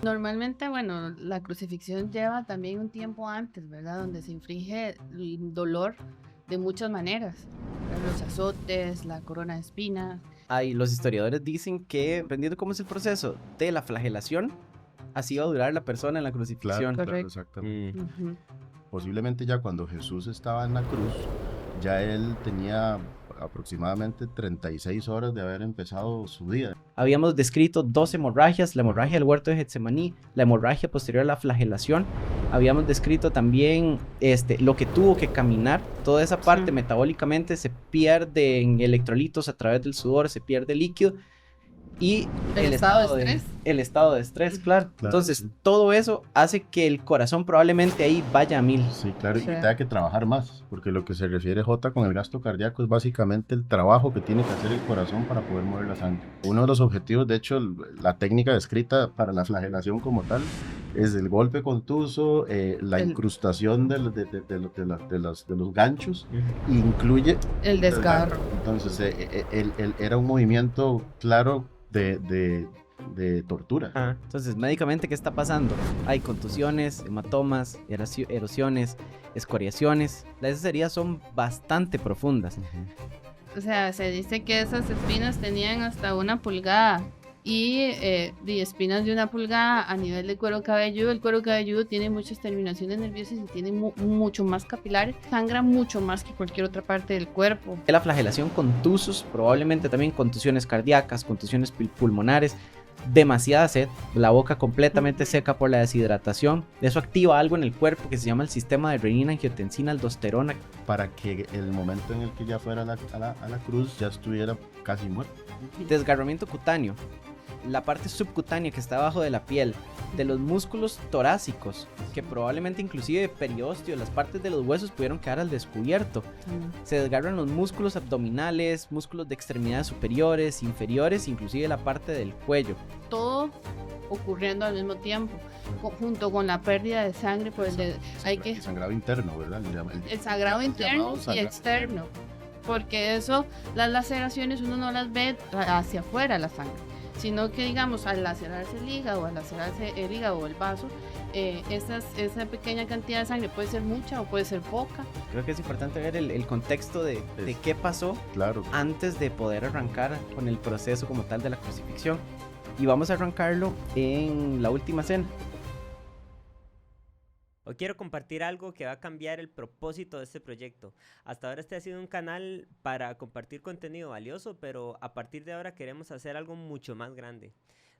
Normalmente, bueno, la crucifixión lleva también un tiempo antes, ¿verdad? Donde se inflige el dolor de muchas maneras, ¿verdad? Los azotes, la corona de espinas. Ay, los historiadores dicen que, dependiendo cómo es el proceso de la flagelación, así va a Sí, durar la persona en la Claro, crucifixión. claro, correcto. exactamente. Ujú. Posiblemente ya cuando Jesús estaba en la cruz, ya él tenía aproximadamente 36 horas de haber empezado su día. Habíamos descrito dos hemorragias, la hemorragia del huerto de Getsemaní, la hemorragia posterior a la flagelación. Habíamos descrito también lo que tuvo que caminar. Toda esa Sí. parte metabólicamente se pierden electrolitos a través del sudor, se pierde líquido. Y El estado de estrés. el estado de estrés, claro. Claro, Entonces, sí. todo eso hace que el corazón probablemente ahí vaya a mil. Sí, claro, y Sí. tenga que trabajar más, porque lo que se refiere J con el gasto cardíaco es básicamente el trabajo que tiene que hacer el corazón para poder mover la sangre. Uno de los objetivos, de hecho, la técnica descrita para la flagelación como tal, es el golpe contuso, la El, incrustación de los ganchos, incluye el el desgarro. desgarro. Entonces, era un movimiento claro de tortura. Entonces, médicamente, ¿qué está pasando? Hay contusiones, hematomas, erosiones, escoriaciones. Las heridas son bastante profundas. O sea, se dice que esas espinas tenían hasta 1 pulgada y de espinas de 1 pulgada a nivel de cuero cabelludo. El cuero cabelludo tiene muchas terminaciones nerviosas y tiene mucho más capilares. Sangra mucho más que cualquier otra parte del cuerpo. La flagelación con tusos, probablemente también contusiones cardíacas, contusiones pulmonares, demasiada sed, la boca completamente seca por la deshidratación. Eso activa algo en el cuerpo que se llama el sistema de renina, angiotensina, aldosterona. Para que el momento en el que ya fuera a la cruz ya estuviera casi muerto. Desgarramiento cutáneo, la parte subcutánea que está abajo de la piel, de los músculos torácicos, que probablemente inclusive periósteo, las partes de los huesos pudieron quedar al descubierto. Se desgarran los músculos abdominales, músculos de extremidades superiores, inferiores, inclusive la parte del cuello. Todo ocurriendo al mismo tiempo, junto con la pérdida de sangre por El sangrado interno, ¿verdad? El sangrado interno y sangrado externo, porque eso, las laceraciones uno no las ve hacia afuera la sangre, sino que digamos al lacerarse el hígado, o el vaso, esa pequeña cantidad de sangre puede ser mucha o puede ser poca. Creo que es importante ver el contexto de qué pasó Claro. antes de poder arrancar con el proceso como tal de la crucifixión. Y vamos a arrancarlo en la última cena. Hoy quiero compartir algo que va a cambiar el propósito de este proyecto. Hasta ahora este ha sido un canal para compartir contenido valioso, pero a partir de ahora queremos hacer algo mucho más grande.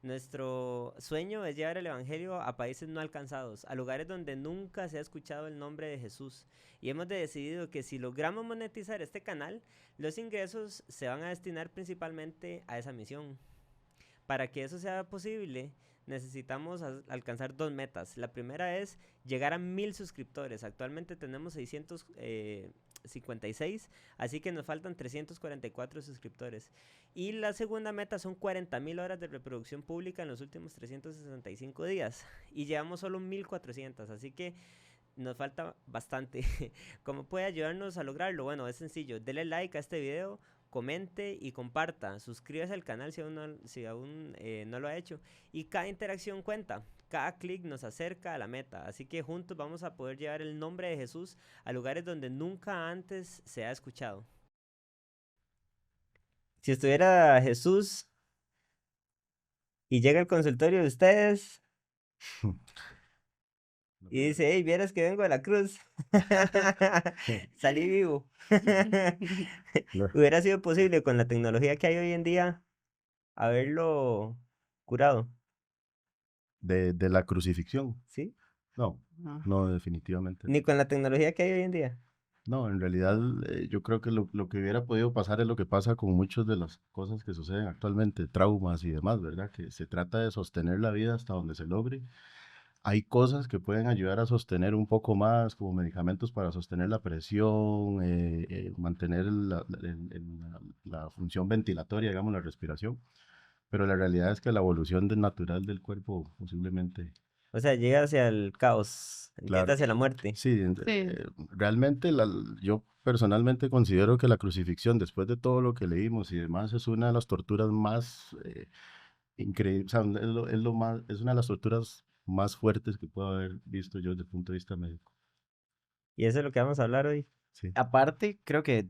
Nuestro sueño es llevar el Evangelio a países no alcanzados, a lugares donde nunca se ha escuchado el nombre de Jesús. Y hemos decidido que si logramos monetizar este canal, los ingresos se van a destinar principalmente a esa misión. Para que eso sea posible, necesitamos alcanzar dos metas. La primera es llegar a 1000 suscriptores. Actualmente tenemos 656, así que nos faltan 344 suscriptores. Y la segunda meta son 40,000 horas de reproducción pública en los últimos 365 días. Y llevamos solo 1400, así que nos falta bastante. ¿Cómo puede ayudarnos a lograrlo? Bueno, es sencillo. Dele like a este video, comente y comparta. Suscríbase al canal si aún no lo ha hecho. Y cada interacción cuenta. Cada clic nos acerca a la meta. Así que juntos vamos a poder llevar el nombre de Jesús a lugares donde nunca antes se ha escuchado. Si estuviera Jesús y llega al consultorio de ustedes y dice, hey, vieras que vengo de la cruz. Salí vivo. Hubiera sido posible con la tecnología que hay hoy en día haberlo curado, De la crucifixión. ¿sí? No, No. no, definitivamente. Ni con la tecnología que hay hoy en día. No, en realidad yo creo que lo que hubiera podido pasar es lo que pasa con muchas de las cosas que suceden actualmente, traumas y demás, ¿verdad? Que se trata de sostener la vida hasta donde se logre. Hay cosas que pueden ayudar a sostener un poco más, como medicamentos para sostener la presión, mantener la función ventilatoria, digamos, la respiración. Pero la realidad es que la evolución natural del cuerpo posiblemente. O sea, llega hacia el caos, entiende, Claro. hacia la muerte. Sí, Sí. realmente yo personalmente considero que la crucifixión, después de todo lo que leímos y demás, es una de las torturas más increíble, o sea, es lo más, es una de las torturas más fuertes que puedo haber visto yo desde el punto de vista médico. Y eso es lo que vamos a hablar hoy. Sí, Aparte, creo que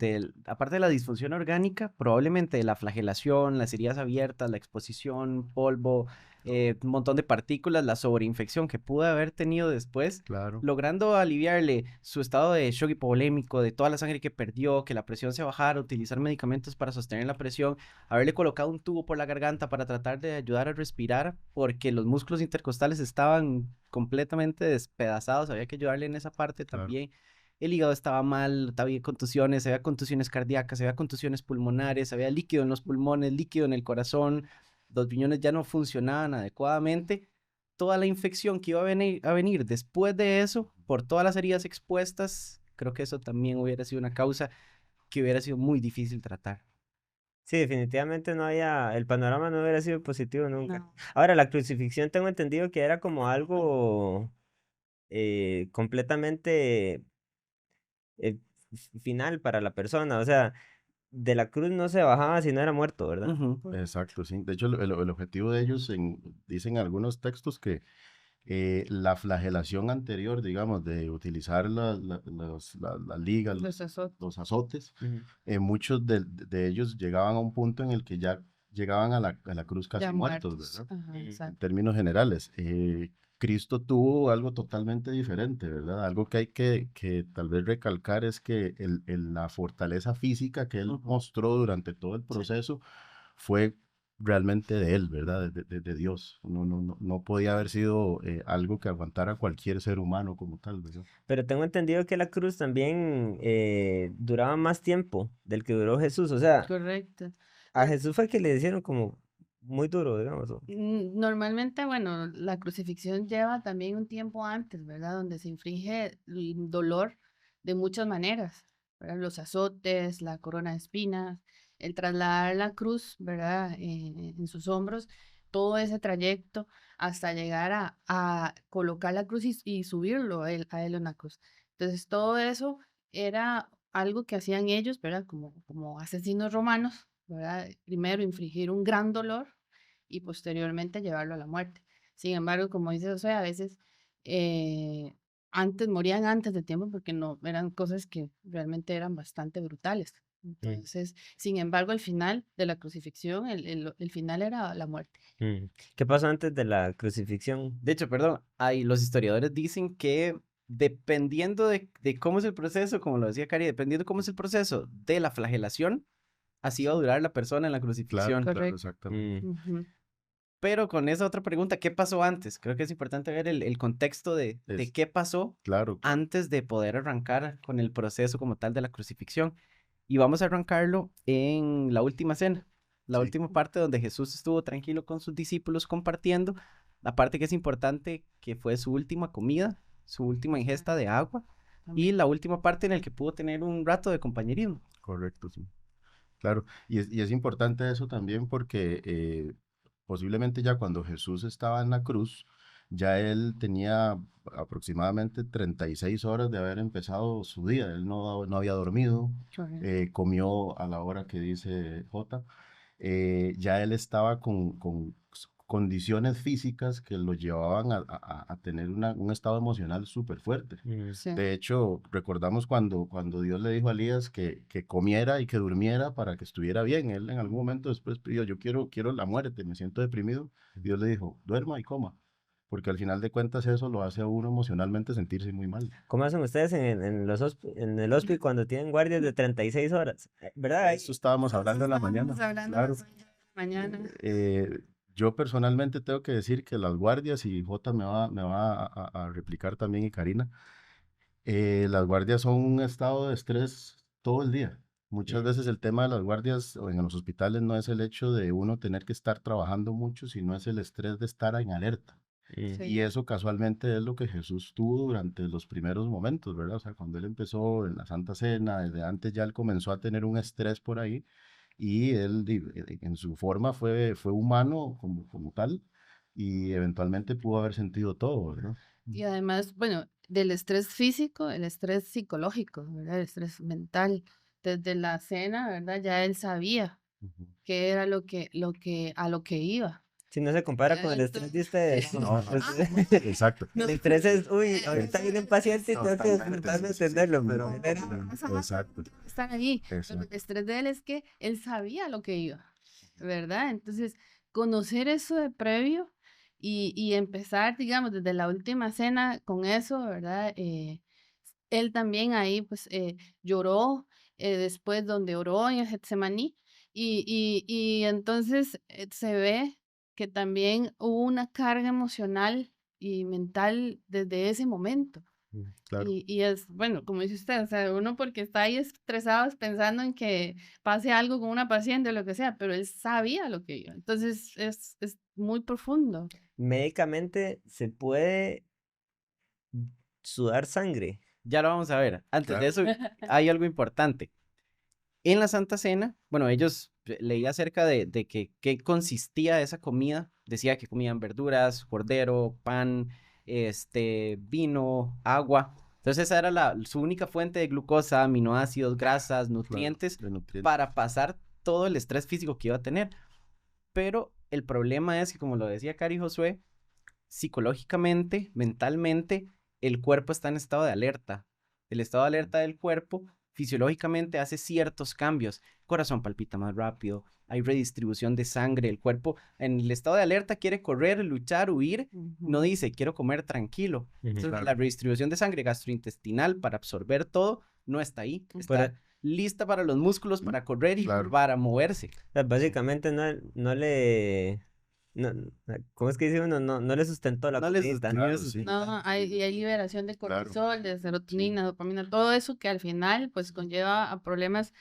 aparte de la disfunción orgánica, probablemente de la flagelación, las heridas abiertas, la exposición, polvo, un montón de partículas, la sobreinfección que pudo haber tenido después, claro. logrando aliviarle su estado de shock hipovolémico, de toda la sangre que perdió, que la presión se bajara, utilizar medicamentos para sostener la presión, haberle colocado un tubo por la garganta para tratar de ayudar a respirar, porque los músculos intercostales estaban completamente despedazados, había que ayudarle en esa parte Claro. también. El hígado estaba mal, había contusiones, había contusiones cardíacas, había contusiones pulmonares, había líquido en los pulmones, líquido en el corazón, los riñones ya no funcionaban adecuadamente. Toda la infección que iba a venir después de eso, por todas las heridas expuestas, creo que eso también hubiera sido una causa que hubiera sido muy difícil tratar. Sí, definitivamente el panorama no hubiera sido positivo nunca. No. Ahora, la crucifixión tengo entendido que era como algo completamente final para la persona, o sea, de la cruz no se bajaba si no era muerto, ¿verdad? Ujú. Exacto, sí. De hecho, el objetivo de ellos, dicen algunos textos que la flagelación anterior, digamos, de utilizar la liga, Los azotes. los azotes, Ujú. muchos de ellos llegaban a un punto en el que ya llegaban a la cruz casi Ya muertos, muertos. ¿verdad? Ajá, Mm. En exacto. términos generales. Cristo tuvo algo totalmente diferente, ¿verdad? Algo que hay que tal vez recalcar es que la fortaleza física que él Ujú. mostró durante todo el proceso fue realmente de él, ¿verdad? De Dios. No podía haber sido algo que aguantara cualquier ser humano como tal, ¿verdad? Pero tengo entendido que la cruz también duraba más tiempo del que duró Jesús, o sea, Correcto. a Jesús fue que le hicieron como muy duro, digamos. Normalmente, bueno, la crucifixión lleva también un tiempo antes, ¿verdad? Donde se inflige el dolor de muchas maneras, ¿verdad? Los azotes, la corona de espinas, el trasladar la cruz, ¿verdad? En sus hombros, todo ese trayecto hasta llegar a colocar la cruz y subirlo a él en la cruz. Entonces, todo eso era algo que hacían ellos, ¿verdad? Como asesinos romanos, ¿verdad? Primero infligir un gran dolor y posteriormente llevarlo a la muerte. Sin embargo, como dice José, a veces eh, morían antes de tiempo porque no eran cosas que realmente eran bastante brutales. Entonces, sin embargo, al final de la crucifixión, el final era la muerte. ¿Qué pasó antes de la crucifixión? De hecho, perdón, los historiadores dicen que dependiendo de cómo es el proceso, como lo decía Cari, dependiendo de cómo es el proceso de la flagelación, así va a durar la persona en la Claro, crucifixión. claro, Correcto. exactamente. Ujú. Pero con esa otra pregunta, ¿qué pasó antes? Creo que es importante ver el contexto de Es, qué pasó claro, antes de poder arrancar con el proceso como tal de la crucifixión. Y vamos a arrancarlo en la última cena, la sí, última parte donde Jesús estuvo tranquilo con sus discípulos compartiendo, la parte que es importante, que fue su última comida, su última ingesta de agua y Amén. la última parte en el que pudo tener un rato de compañerismo. correcto, sí. Claro, y es importante eso también porque posiblemente ya cuando Jesús estaba en la cruz, ya él tenía aproximadamente 36 horas de haber empezado su día. Él no había dormido, Correcto. comió a la hora que dice J. Ya él estaba con condiciones físicas que lo llevaban a tener un estado emocional súper fuerte. Sí. De hecho, recordamos cuando Dios le dijo a Elías que comiera y que durmiera para que estuviera bien. Él en algún momento después pidió, yo quiero la muerte, me siento deprimido. Y Dios le dijo, duerma y coma, porque al final de cuentas eso lo hace a uno emocionalmente sentirse muy mal. ¿Cómo hacen ustedes en el hospital cuando tienen guardias de 36 horas? ¿Verdad? Eso estábamos hablando en la mañana. Estábamos hablando Claro. mañana. Yo personalmente tengo que decir que las guardias, y J me va a replicar también, y Karina, las guardias son un estado de estrés todo el día. Muchas veces el tema de las guardias o en los hospitales no es el hecho de uno tener que estar trabajando mucho, sino es el estrés de estar en alerta. Mm. Y eso casualmente es lo que Jesús tuvo durante los primeros momentos, ¿verdad? O sea, cuando él empezó en la Santa Cena, desde antes ya él comenzó a tener un estrés por ahí y él en su forma fue humano como tal y eventualmente pudo haber sentido todo, ¿verdad? Y además, bueno, del estrés físico, el estrés psicológico, ¿verdad? El estrés mental. Desde la cena, ¿verdad? Ya él sabía Ujú. qué era a lo que iba. Si no se compara con el estrés de ustedes. No, Pues, exacto. el estrés es, uy, ahorita viene un paciente y tengo que Totalmente, despertarme a sí, sí, atenderlo, sí, pero no, él era- exacto, Están ahí. Pero el exacto. estrés de él es que él sabía lo que iba, ¿verdad? Entonces, conocer eso de previo y empezar, digamos, desde la última cena con eso, ¿verdad? Él también ahí, pues, lloró, después donde oró en el Getsemaní, y entonces se ve que también hubo una carga emocional y mental desde ese momento. Claro, Y es, bueno, como dice usted, o sea, uno porque está ahí estresado pensando en que pase algo con una paciente o lo que sea, pero él sabía lo que iba. Entonces es muy profundo. médicamente se puede sudar sangre. Ya lo vamos a ver. Antes de claro. eso, hay algo importante. En la Santa Cena, bueno, ellos leí acerca de que qué consistía esa comida. Decía que comían verduras, cordero, pan, vino, agua. Entonces esa era su única fuente de glucosa, aminoácidos, grasas, Claro, nutrientes de nutrientes. para pasar todo el estrés físico que iba a tener. Pero el problema es que, como lo decía Cari Josué, psicológicamente, mentalmente, el cuerpo está en estado de alerta. El estado de alerta del cuerpo fisiológicamente hace ciertos cambios. Corazón palpita más rápido, hay redistribución de sangre, el cuerpo en el estado de alerta quiere correr, luchar, huir, no Ujú. dice quiero comer tranquilo. Entonces, Claro. la redistribución de sangre gastrointestinal para absorber todo no está ahí, está Pero, lista para los músculos, para correr y Claro. para moverse. o sea, básicamente no le... No, ¿cómo es que dice uno? No le sustentó la No le comidita. sostenió Claro, sus sí. No, y hay liberación de Claro. cortisol, de serotonina, dopamina, todo eso que al final pues conlleva a problemas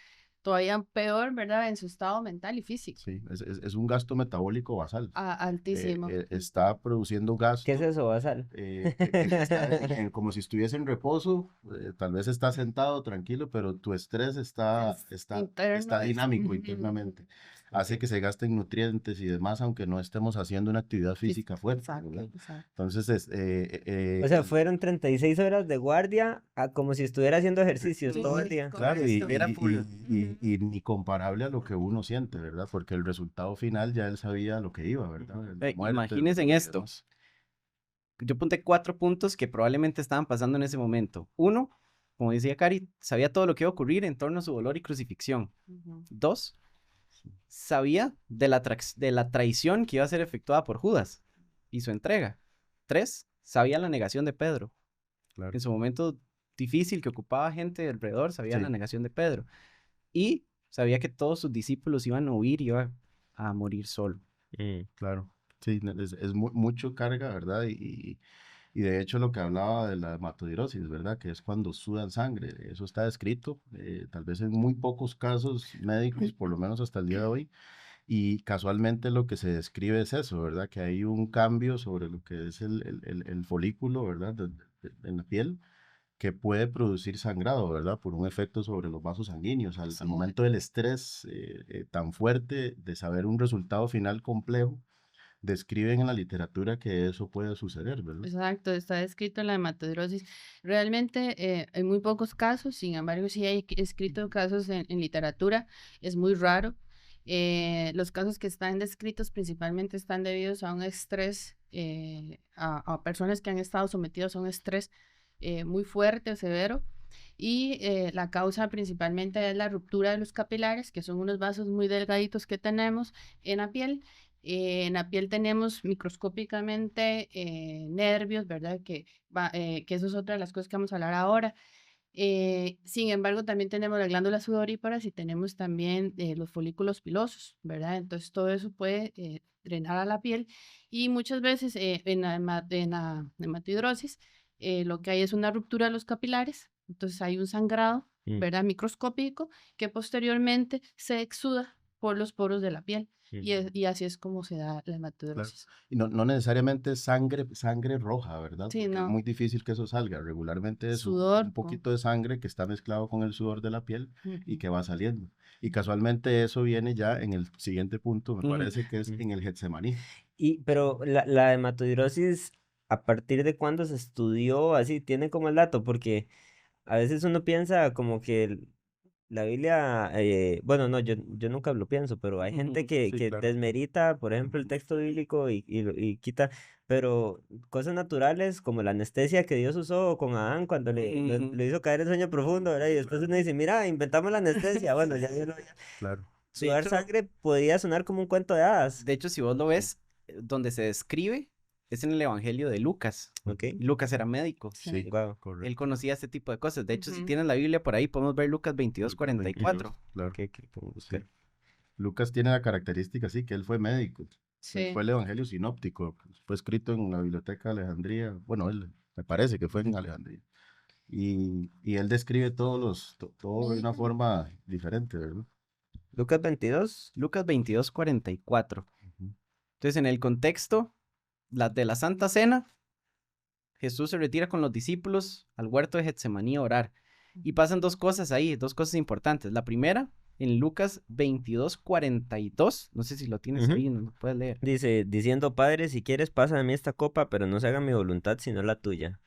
todavía peor, ¿verdad? En su estado mental y físico. Sí, es un gasto metabólico basal. Altísimo. Está produciendo ¿Qué es gasto eso, Basal? que está como si estuviese en reposo, tal vez está sentado tranquilo, pero tu estrés Interno está es, dinámico ujú, internamente. Hace que se gasten nutrientes y demás, aunque no estemos haciendo una actividad física fuerte, exacto, ¿verdad? exacto. Entonces, O sea, fueron 36 horas de guardia como si estuviera haciendo ejercicios Sí, todo el día. claro, correcto. Era full. y ni comparable a lo que uno siente, ¿verdad? Porque el resultado final ya él sabía lo que iba, ¿verdad? La muerte, Imagínense en y esto. demás. Yo apunté 4 puntos que probablemente estaban pasando en ese momento. Uno, como decía Cari, sabía todo lo que iba a ocurrir en torno a su dolor y crucifixión. Ujú. 2, sabía de la traición que iba a ser efectuada por Judas y su entrega. 3, sabía la negación de Pedro. Claro. En su momento difícil que ocupaba gente alrededor, sabía la Sí. negación de Pedro. Y sabía que todos sus discípulos iban a huir y iba a morir solo. Claro, sí, es mucho carga, ¿verdad? Y de hecho lo que hablaba de la hematodirosis, ¿verdad? Que es cuando sudan sangre, eso está descrito, tal vez en muy pocos casos médicos, por lo menos hasta el día de hoy, y casualmente lo que se describe es eso, ¿verdad? Que hay un cambio sobre lo que es el folículo, ¿verdad? En la piel, que puede producir sangrado, ¿verdad? Por un efecto sobre los vasos sanguíneos, al momento del estrés tan fuerte de saber un resultado final complejo describen en la literatura que eso puede suceder, ¿verdad? Exacto, está escrito en la hematodrosis. Realmente en muy pocos casos, sin embargo, sí hay escrito casos en literatura, es muy raro. Los casos que están descritos principalmente están debidos a un estrés, a personas que han estado sometidos a un estrés muy fuerte o severo. Y la causa principalmente es la ruptura de los capilares, que son unos vasos muy delgaditos que tenemos en la piel. En la piel tenemos microscópicamente nervios, ¿verdad? Que eso es otra de las cosas que vamos a hablar ahora. Sin embargo, también tenemos las glándulas sudoríparas y tenemos también los folículos pilosos, ¿verdad? Entonces, todo eso puede drenar a la piel y muchas veces en la hematidrosis lo que hay es una ruptura de los capilares, entonces hay un sangrado, ¿verdad? Microscópico que posteriormente se exuda por los poros de la piel. Y así es como se da la Claro. hematidrosis. Y no necesariamente sangre roja, ¿verdad? Sí, Porque es no, muy difícil que eso salga. Regularmente es sudor. un poquito de sangre que está mezclado con el sudor de la piel y Ujú. que va saliendo. Y casualmente eso viene ya en el siguiente punto, me Ujú. parece que es en el Getsemaní. Pero la hematodirosis, ¿a partir de cuándo se estudió? Así, ¿tiene como el dato? Porque a veces uno piensa como que La Biblia, bueno, no, yo nunca lo pienso, pero hay gente Ujú, que, Sí, que claro. desmerita, por ejemplo, el texto bíblico y quita, pero cosas naturales como la anestesia que Dios usó con Adán cuando ujú. le hizo caer el sueño profundo, ¿verdad? Y después uno dice, mira, inventamos la anestesia. Bueno, ya Dios lo había- Claro. De Sudar hecho, sangre podía sonar como un cuento de hadas. de hecho, si vos lo Sí. ves, donde se describe, es en el Evangelio de Lucas. ¿Ok? Lucas era médico. Sí, Wow. correcto. Él conocía este tipo de cosas. De hecho, si Ujú. tienes la Biblia por ahí, podemos ver Lucas Lucas 22, 22:44. claro. ¿Qué puedo Sí. buscar? Lucas tiene la característica, sí, que él fue médico. Él fue Sí. el Evangelio sinóptico. Fue escrito en la Biblioteca de Alejandría. Bueno, él me parece que fue en Alejandría. Y él describe todo de una forma diferente, ¿verdad? Lucas 22. Lucas 22:44. Ujú. Entonces, en el contexto de la Santa Cena, Jesús se retira con los discípulos al huerto de Getsemaní a orar. Y pasan dos cosas ahí, dos cosas importantes. La primera, en Lucas 22:42, no sé si lo tienes Ujú. ahí, no lo puedes leer. Dice, diciendo, Padre, si quieres, pasa de mí esta copa, pero no se haga mi voluntad, sino la tuya.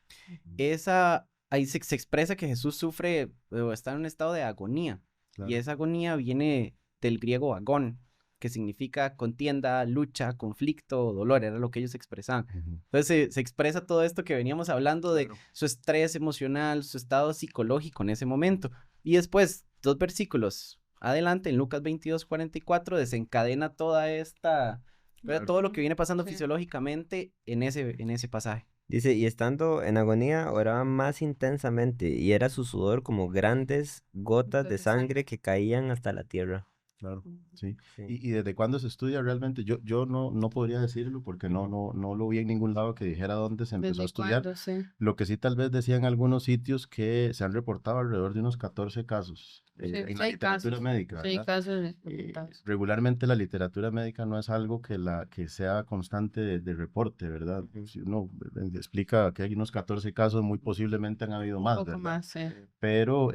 Ahí se expresa que Jesús sufre o está en un estado de agonía. Y Claro. esa agonía viene del griego agón, que significa contienda, lucha, conflicto, dolor, era lo que ellos expresaban. Ujú. Entonces se expresa todo esto que veníamos hablando de Claro. su estrés emocional, su estado psicológico en ese momento. Y después, 2 versículos adelante, en Lucas 22:44, desencadena toda esta, Claro. todo lo que viene pasando Sí. fisiológicamente en ese pasaje. Dice, y estando en agonía, oraba más intensamente, y era su sudor como grandes gotas de sangre que caían hasta la tierra. Claro, sí. Sí. ¿Y desde cuándo se estudia realmente? Yo no podría decirlo porque no lo vi en ningún lado que dijera dónde se empezó a ¿Desde estudiar. cuándo? Sí. Lo que sí tal vez decían algunos sitios que se han reportado alrededor de unos 14 casos Sí, en sí la hay literatura casos. médica, Sí hay ¿verdad? casos documentados. Regularmente la literatura médica no es algo que sea constante de reporte, ¿verdad? Si uno explica que hay unos 14 casos, muy posiblemente han habido Un más, poco ¿verdad? más, sí. Pero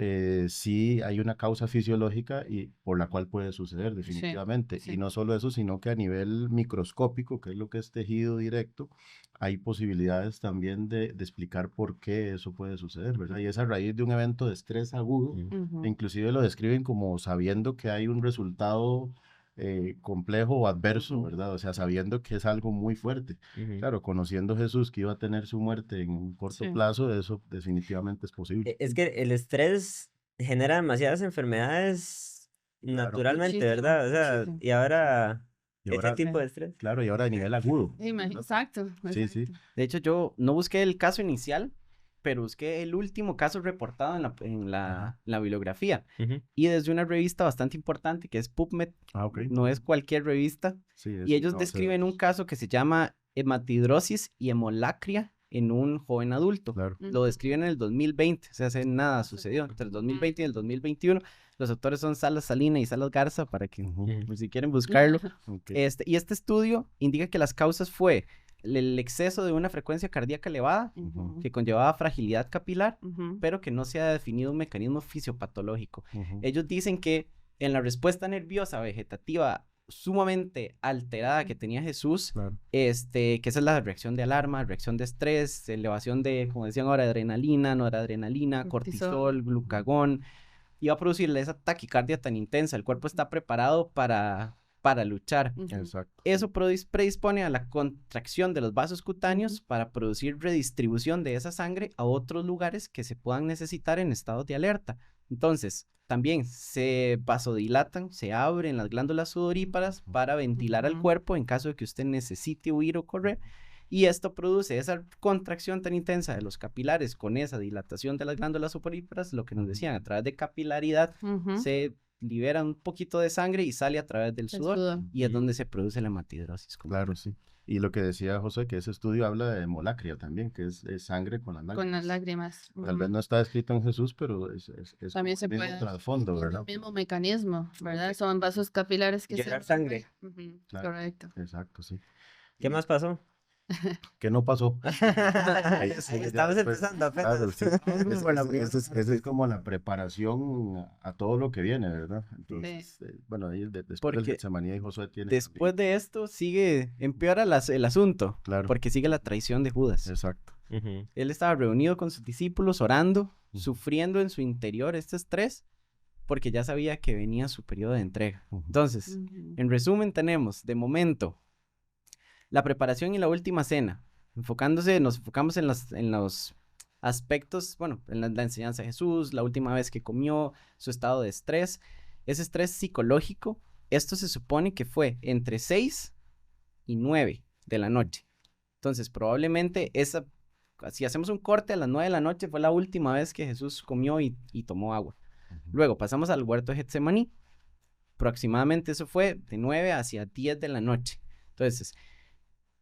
sí hay una causa fisiológica y por la cual puede suceder Sí, definitivamente. Y sí. no solo eso, sino que a nivel microscópico, que es lo que es tejido directo, hay posibilidades también de explicar por qué eso puede suceder, ¿verdad? Y es a raíz de un evento de estrés agudo, Ujú. e inclusive lo describen como sabiendo que hay un resultado complejo o adverso, Ujú. ¿verdad? O sea, sabiendo que es algo muy fuerte. Ujú. Claro, conociendo Jesús que iba a tener su muerte en un corto Sí. plazo, eso definitivamente es posible. Es que el estrés genera demasiadas enfermedades Claro. naturalmente, Muchísimo, ¿verdad? O sea, muchísimo. y ahora Y ese ahora, tipo de estrés. claro, y ahora a nivel agudo. ¿verdad? Exacto, Sí, sí. exacto. De hecho, yo no busqué el caso inicial, pero busqué el último caso reportado Ajá. la bibliografía. Ujú. Y desde una revista bastante importante que es PubMed, Ah, ok. no es cualquier revista. Sí, es Y ellos una base de describen un datos. caso que se llama hematidrosis y hemolacria en un joven adulto. Claro. Lo describen en el 2020, o sea, hace nada sucedió. Entre el 2020 y el 2021, los autores son Salas Salina y Salas Garza, para que Ujú. por si quieren buscarlo. Ok. Y este estudio indica que las causas fue el exceso de una frecuencia cardíaca elevada, Ujú, que conllevaba fragilidad capilar, ujú. pero que no se ha definido un mecanismo fisiopatológico. Ujú. Ellos dicen que en la respuesta nerviosa vegetativa sumamente alterada que tenía Jesús, Claro. que esa es la reacción de alarma, reacción de estrés, elevación de, como decían ahora, adrenalina, noradrenalina, cortisol, glucagón, iba a producirle esa taquicardia tan intensa. El cuerpo está preparado para luchar. Ujú. Exacto. Eso predispone a la contracción de los vasos cutáneos para producir redistribución de esa sangre a otros lugares que se puedan necesitar en estados de alerta. Entonces, también se vasodilatan, se abren las glándulas sudoríparas para ventilar al Ujú. cuerpo en caso de que usted necesite huir o correr. Y esto produce esa contracción tan intensa de los capilares con esa dilatación de las glándulas sudoríparas, lo que nos decían, a través de capilaridad Ujú. se libera un poquito de sangre y sale a través del El sudor. sudor. Y es donde se produce la hematidrosis. Claro, sí. Y lo que decía José, que ese estudio habla de hemolacria también, que es sangre con las Con las lágrimas. lágrimas. Tal vez no está escrito en Jesús, pero es También como se el mismo puede. trasfondo, Es ¿verdad? el mismo mecanismo, ¿verdad? Son vasos capilares que Llorar se sangre. Ujú, Claro. correcto. Exacto, sí. ¿Qué más pasó? ¿Qué no pasó? Estamos empezando apenas. Claro, sí. Es como la preparación a todo lo que viene, ¿verdad? Entonces, bueno, ahí después del Porque Getsemaní y Josué tiene después de esto empeora el asunto, Claro. porque sigue la traición de Judas. Exacto. Ujú. Él estaba reunido con sus discípulos orando, Ujú. sufriendo en su interior este estrés, porque ya sabía que venía su periodo de entrega. Ujú. Entonces, en resumen, tenemos de momento la preparación y la última cena, nos enfocamos en los aspectos, bueno, en la enseñanza de Jesús, la última vez que comió, su estado de estrés, ese estrés psicológico. Esto se supone que fue entre 6 y 9 de la noche. Entonces, probablemente si hacemos un corte a las 9 de la noche, fue la última vez que Jesús comió y tomó agua. Luego pasamos al huerto de Getsemaní. Aproximadamente eso fue de 9 hacia 10 de la noche. Entonces,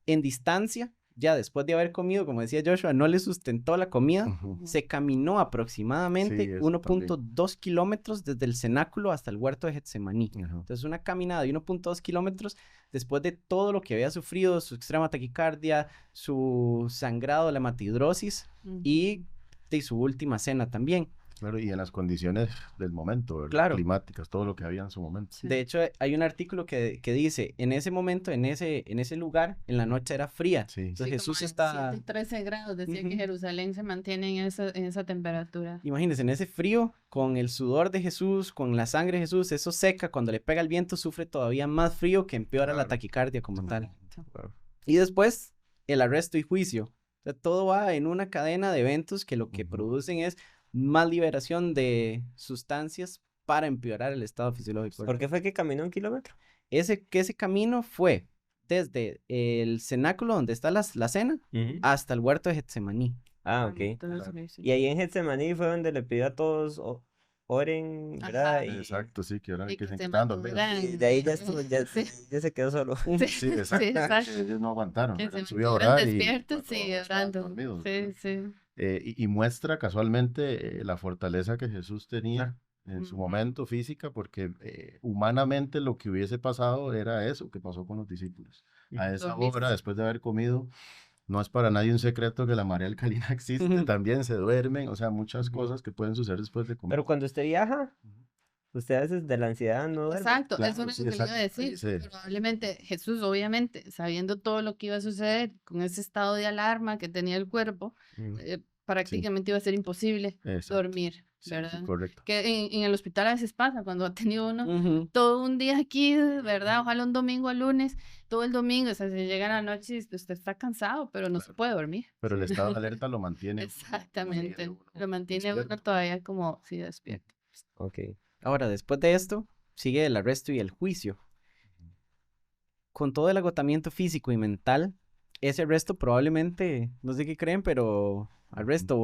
en distancia, ya después de haber comido, como decía Joshua, no le sustentó la comida, Ujú. se caminó Sí, aproximadamente eso 1.2 kilómetros desde el cenáculo hasta el huerto de Getsemaní. Ajá. Entonces, una caminada de 1.2 kilómetros después de todo lo que había sufrido, su extrema taquicardia, su sangrado, la hematidrosis y de su última cena también. Claro, y en las condiciones del momento, ¿verdad? Claro. Climáticas, todo lo que había en su momento. Sí. De hecho, hay un artículo que dice, en ese momento, en ese lugar, en la noche era fría. Sí. Entonces Sí, Jesús como está... 7 y 13 grados, decía Ujú. que Jerusalén se mantiene en esa temperatura. Imagínense, en ese frío, con el sudor de Jesús, con la sangre de Jesús, eso seca, cuando le pega el viento, sufre todavía más frío que empeora la Claro. taquicardia como tal. Claro. Y después, el arresto y juicio. O sea, todo va en una cadena de eventos que lo que Ujú. producen es más liberación de sustancias para empeorar el estado fisiológico. ¿Por qué fue que caminó 1 kilómetro? Ese camino fue desde el cenáculo donde está la cena hasta el huerto de Getsemaní. Ah, ok. Entonces, sí. Y ahí en Getsemaní fue donde le pidió a todos oren, ¿verdad? Ajá. Y Exacto, sí, que ahora Y que que se se estaban dormidos. mantuvieran- y de ahí ya, estuvo, ya, Sí. ya se quedó solo. Sí, Sí, exacto. exacto. Ellos no aguantaron. Que ¿verdad? se Subió a mantuvieran orar y despiertos, cuando sí, estaban orando. dormidos, Sí, ¿verdad? sí. Y muestra casualmente la fortaleza que Jesús tenía en su Ujú. momento física, porque humanamente lo que hubiese pasado era eso que pasó con los discípulos. A esa Dormirse. hora, después de haber comido, no es para nadie un secreto que la marea alcalina existe, también se duermen, o sea, muchas Ujú. cosas que pueden suceder después de comer. Pero cuando usted viaja, usted a veces de la ansiedad no duerme. Exacto, Claro, eso es sí, lo que le iba a exacto, decir. sí. Probablemente Jesús, obviamente, sabiendo todo lo que iba a suceder, con ese estado de alarma que tenía el cuerpo, Mm. prácticamente iba a ser imposible Exacto. dormir, Sí, sí, ¿verdad? correcto. Que en el hospital a veces pasa, cuando ha tenido uno Ujú. todo un día aquí, ¿verdad? Ojalá un domingo al lunes, todo el domingo, o sea, se llega a la noche y usted está cansado, pero no se Claro. puede dormir. Pero el estado de alerta lo mantiene. Exactamente, uno lo mantiene a uno despierto. todavía como si despierto. Ok. Ahora, después de esto, sigue el arresto y el juicio. Con todo el agotamiento físico y mental, ese arresto probablemente, no sé qué creen, pero arresto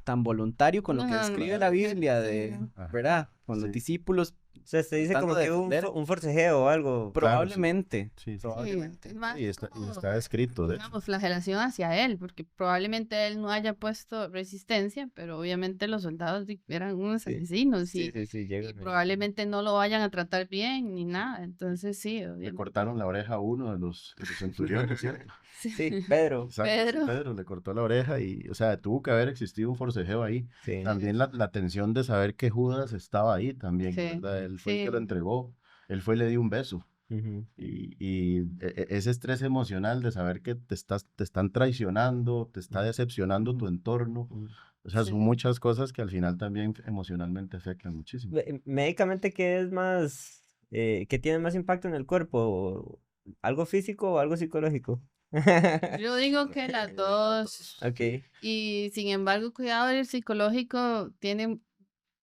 tan voluntario con lo que No, describe no, la no, Biblia, sí. Ajá. ¿verdad? Con los Sí. discípulos, O sea, usted dice tratando como de que hubo defender. un forcejeo o algo. Claro, sí. Probablemente. Sí, sí. Probablemente. más Y está como, escrito, de hecho. digamos, flagelación hacia él, porque probablemente él no haya puesto resistencia, pero obviamente los soldados eran unos Sí. asesinos Sí, sí, y llega. probablemente no lo vayan a tratar bien ni nada, entonces sí, Le obviamente. cortaron la oreja a uno de los centuriones, ¿cierto? Sí, Pedro. Exacto, Pedro. Pedro le cortó la oreja y, o sea, tuvo que haber existido un forcejeo ahí. Sí. También la tensión de saber que Judas estaba ahí también, Sí, ¿verdad? Él fue el que sí. lo entregó, él fue y le dio un beso. Ujú. Y ese estrés emocional de saber que te están traicionando, te está decepcionando tu entorno, Mm. o sea, Sí. son muchas cosas que al final también emocionalmente afectan muchísimo. Médicamente, ¿qué es más, qué tiene más impacto en el cuerpo? ¿Algo físico o algo psicológico? Yo digo que las dos, Ok. y sin embargo, cuidado, el psicológico tiene un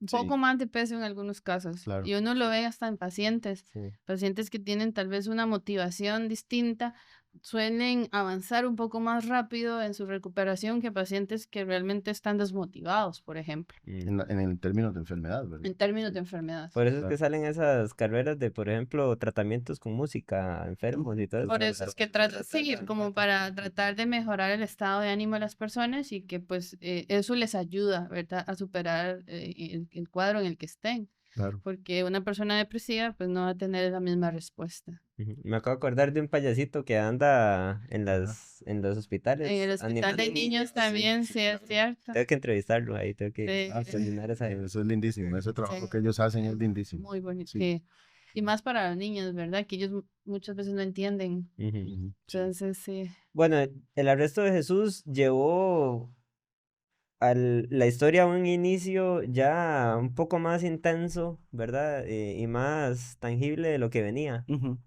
Sí. poco más de peso en algunos casos. Claro. Y uno lo ve hasta en pacientes. Sí. Pacientes que tienen tal vez una motivación distinta suelen avanzar un poco más rápido en su recuperación que pacientes que realmente están desmotivados, por ejemplo, Mm. En el términos de enfermedad, ¿verdad? en términos de enfermedad. Por eso es Claro. que salen esas carreras de, por ejemplo, tratamientos con música, enfermos y todo eso. Por eso es que trata, sí, como para tratar de mejorar el estado de ánimo de las personas y que pues eso les ayuda, ¿verdad? A superar el cuadro en el que estén. Claro. Porque una persona depresiva pues no va a tener la misma respuesta. Ujú. Me acabo de acordar de un payasito que anda en los hospitales. En el hospital animando de niños sí. también, sí, es cierto. Tengo que entrevistarlo ahí, tengo que Sí, terminar esa. Eso es lindísimo, ese trabajo Sí. que ellos hacen es lindísimo. muy bonito. Sí. Sí. Y más para los niños, ¿verdad? Que ellos muchas veces no entienden. Ujú. Ujú, sí. Entonces, sí. Bueno, el arresto de Jesús llevó la historia a un inicio ya un poco más intenso, ¿verdad? Y más tangible de lo que venía. Ujú.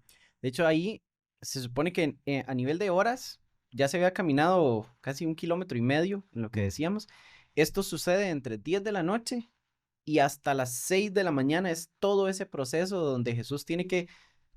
De hecho, ahí se supone que a nivel de horas ya se había caminado casi 1,5 kilómetros, en lo que decíamos. Esto sucede entre 10 de la noche y hasta las 6 de la mañana. Es todo ese proceso donde Jesús tiene que,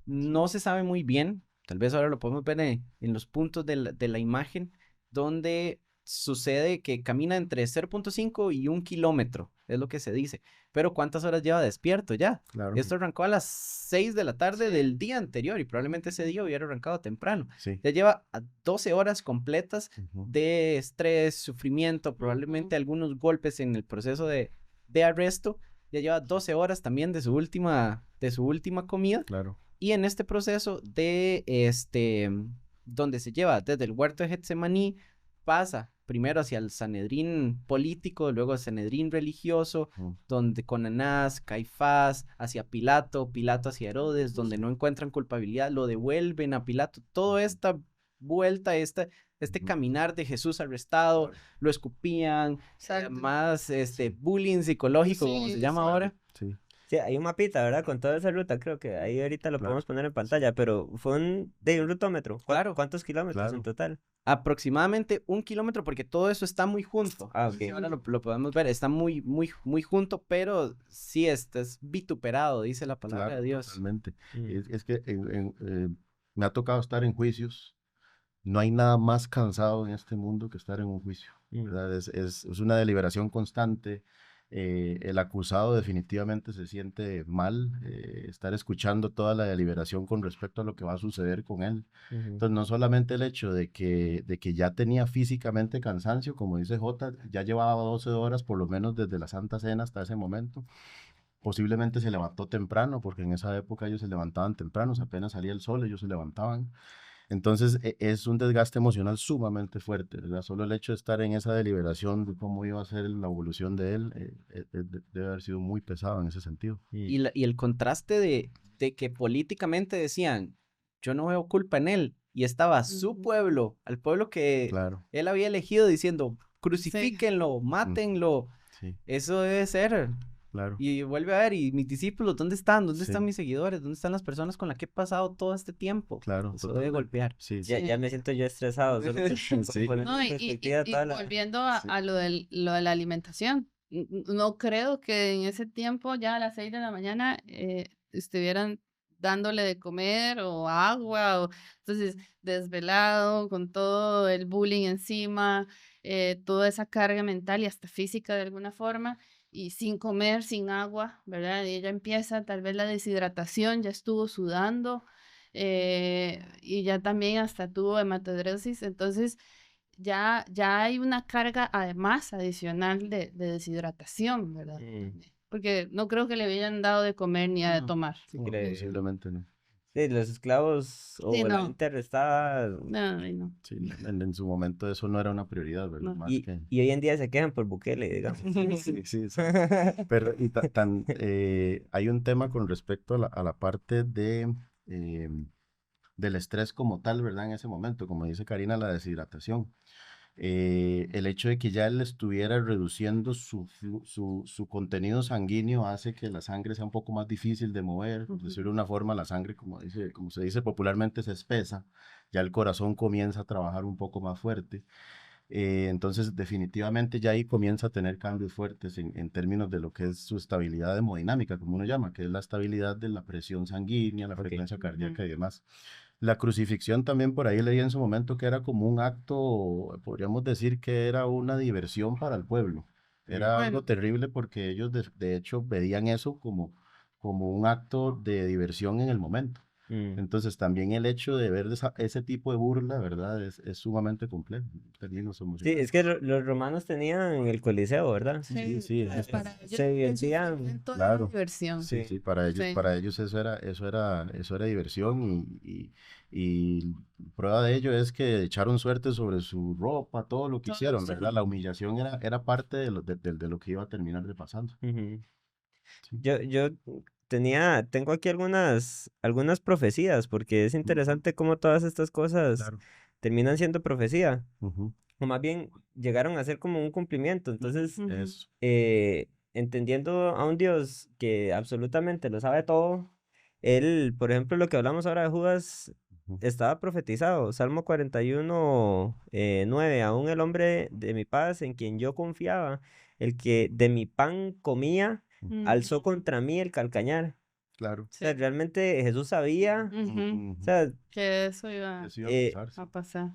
no se sabe muy bien, tal vez ahora lo podemos ver en los puntos de la imagen, donde sucede que camina entre 0,5 y 1 kilómetro, es lo que se dice. Pero ¿cuántas horas lleva despierto ya? Claro. Esto arrancó a las 6 de la tarde del día anterior y probablemente ese día hubiera arrancado temprano. Sí. Ya lleva 12 horas completas Ujú. de estrés, sufrimiento, probablemente algunos golpes en el proceso de arresto. Ya lleva 12 horas también de su última comida. Claro. Y en este proceso donde se lleva desde el huerto de Getsemaní, pasa primero hacia el Sanedrín político, luego el Sanedrín religioso, Ujú. donde con Anás, Caifás, hacia Pilato, Pilato hacia Herodes, donde no encuentran culpabilidad, lo devuelven a Pilato. Toda esta vuelta, este Ujú. caminar de Jesús arrestado, lo escupían, Exacto. más bullying psicológico, como Sí, se llama ahora. Sí. Sí, hay un mapita, ¿verdad? Con toda esa ruta, creo que ahí ahorita lo Claro. podemos poner en pantalla, pero fue un rutómetro. Claro. ¿Cuántos kilómetros Claro. en total? Aproximadamente 1 kilómetro, porque todo eso está muy junto. Ah, Sí, ok. ahora lo podemos ver, está muy, muy, muy junto, pero sí es vituperado, dice la palabra Claro, de Dios. totalmente. Mm. Es que me ha tocado estar en juicios. No hay nada más cansado en este mundo que estar en un juicio, ¿verdad? Es una deliberación constante. El acusado definitivamente se siente mal, estar escuchando toda la deliberación con respecto a lo que va a suceder con él. Ujú. Entonces, no solamente el hecho de que ya tenía físicamente cansancio, como dice Jota, ya llevaba 12 horas por lo menos desde la Santa Cena hasta ese momento. Posiblemente se levantó temprano, porque en esa época ellos se levantaban temprano, apenas salía el sol, ellos se levantaban. Entonces es un desgaste emocional sumamente fuerte, ¿verdad? Solo el hecho de estar en esa deliberación de cómo iba a ser la evolución de él debe haber sido muy pesado en ese sentido. Y el contraste de que políticamente decían, yo no veo culpa en él, y estaba su Ujú. pueblo, al pueblo que Claro, él había elegido, diciendo, crucifíquenlo, mátenlo. sí, Eso debe ser. claro, Y vuelve a ver, y mis discípulos, ¿dónde están? ¿Dónde Sí. están mis seguidores? ¿Dónde están las personas con las que he pasado todo este tiempo? claro. Eso debe golpear. Sí, Ya, sí, ya me siento yo estresado, solo Sí. poniendo No, en perspectiva toda la... volviendo Sí. a lo de la alimentación, no creo que en ese tiempo, ya a las 6 de la mañana, estuvieran dándole de comer o agua, entonces desvelado, con todo el bullying encima, toda esa carga mental y hasta física de alguna forma, y sin comer, sin agua, ¿verdad? Y ella empieza, tal vez la deshidratación, ya estuvo sudando, y ya también hasta tuvo hematidrosis, entonces ya hay una carga además adicional de deshidratación, ¿verdad? Mm, Porque no creo que le habían dado de comer ni de No. tomar. sí, No, creo. posiblemente no. Sí, los esclavos o Sí, la no. gente arrestada. No, ay, no. Sí, en su momento eso no era una prioridad, ¿verdad? No. Más Y, que... y hoy en día se quejan por Bukele, digamos. Sí, sí, sí. Pero hay un tema con respecto a la parte del estrés como tal, ¿verdad? En ese momento, como dice Karina, la deshidratación. El hecho de que ya él estuviera reduciendo su contenido sanguíneo hace que la sangre sea un poco más difícil de mover. Por decirlo de una forma, la sangre, como se dice popularmente, se espesa. Ya el corazón comienza a trabajar un poco más fuerte. Entonces, definitivamente ya ahí comienza a tener cambios fuertes en términos de lo que es su estabilidad hemodinámica, como uno llama, que es la estabilidad de la presión sanguínea, la Ok. frecuencia cardíaca Ujú. y demás. La crucifixión también por ahí leí en su momento que era como un acto, podríamos decir que era una diversión para el pueblo. Era algo Bueno, terrible porque ellos de hecho veían eso como un acto de diversión en el momento. Mm. Entonces también el hecho de ver ese tipo de burla, ¿verdad? Es sumamente complejo. También nos Sí, emociona. es que los romanos tenían el Coliseo, ¿verdad? Sí, sí, para ellos se el divertían. sufrimiento era claro. diversión. Sí, Sí. sí, Sí. para ellos eso era diversión y prueba de ello es que echaron suerte sobre su ropa, todo lo que Todo, hicieron, sí. ¿verdad? La humillación era parte de lo que iba a terminar de pasando. Ujú. Sí. Yo tengo aquí algunas profecías, porque es interesante cómo todas estas cosas Claro. terminan siendo profecía. Ujú. o más bien llegaron a ser como un cumplimiento. Entonces, Ujú. Eso. entendiendo a un Dios que absolutamente lo sabe todo, él, por ejemplo, lo que hablamos ahora de Judas, Ujú. estaba profetizado. Salmo 41, 9, aún el hombre de mi paz en quien yo confiaba, el que de mi pan comía, Mm, alzó contra mí el calcañar. Claro. O sea, sí. realmente Jesús sabía, Ujú. Ujú. o sea, Que eso iba Eso iba a eh, pasar, sí. a pasar.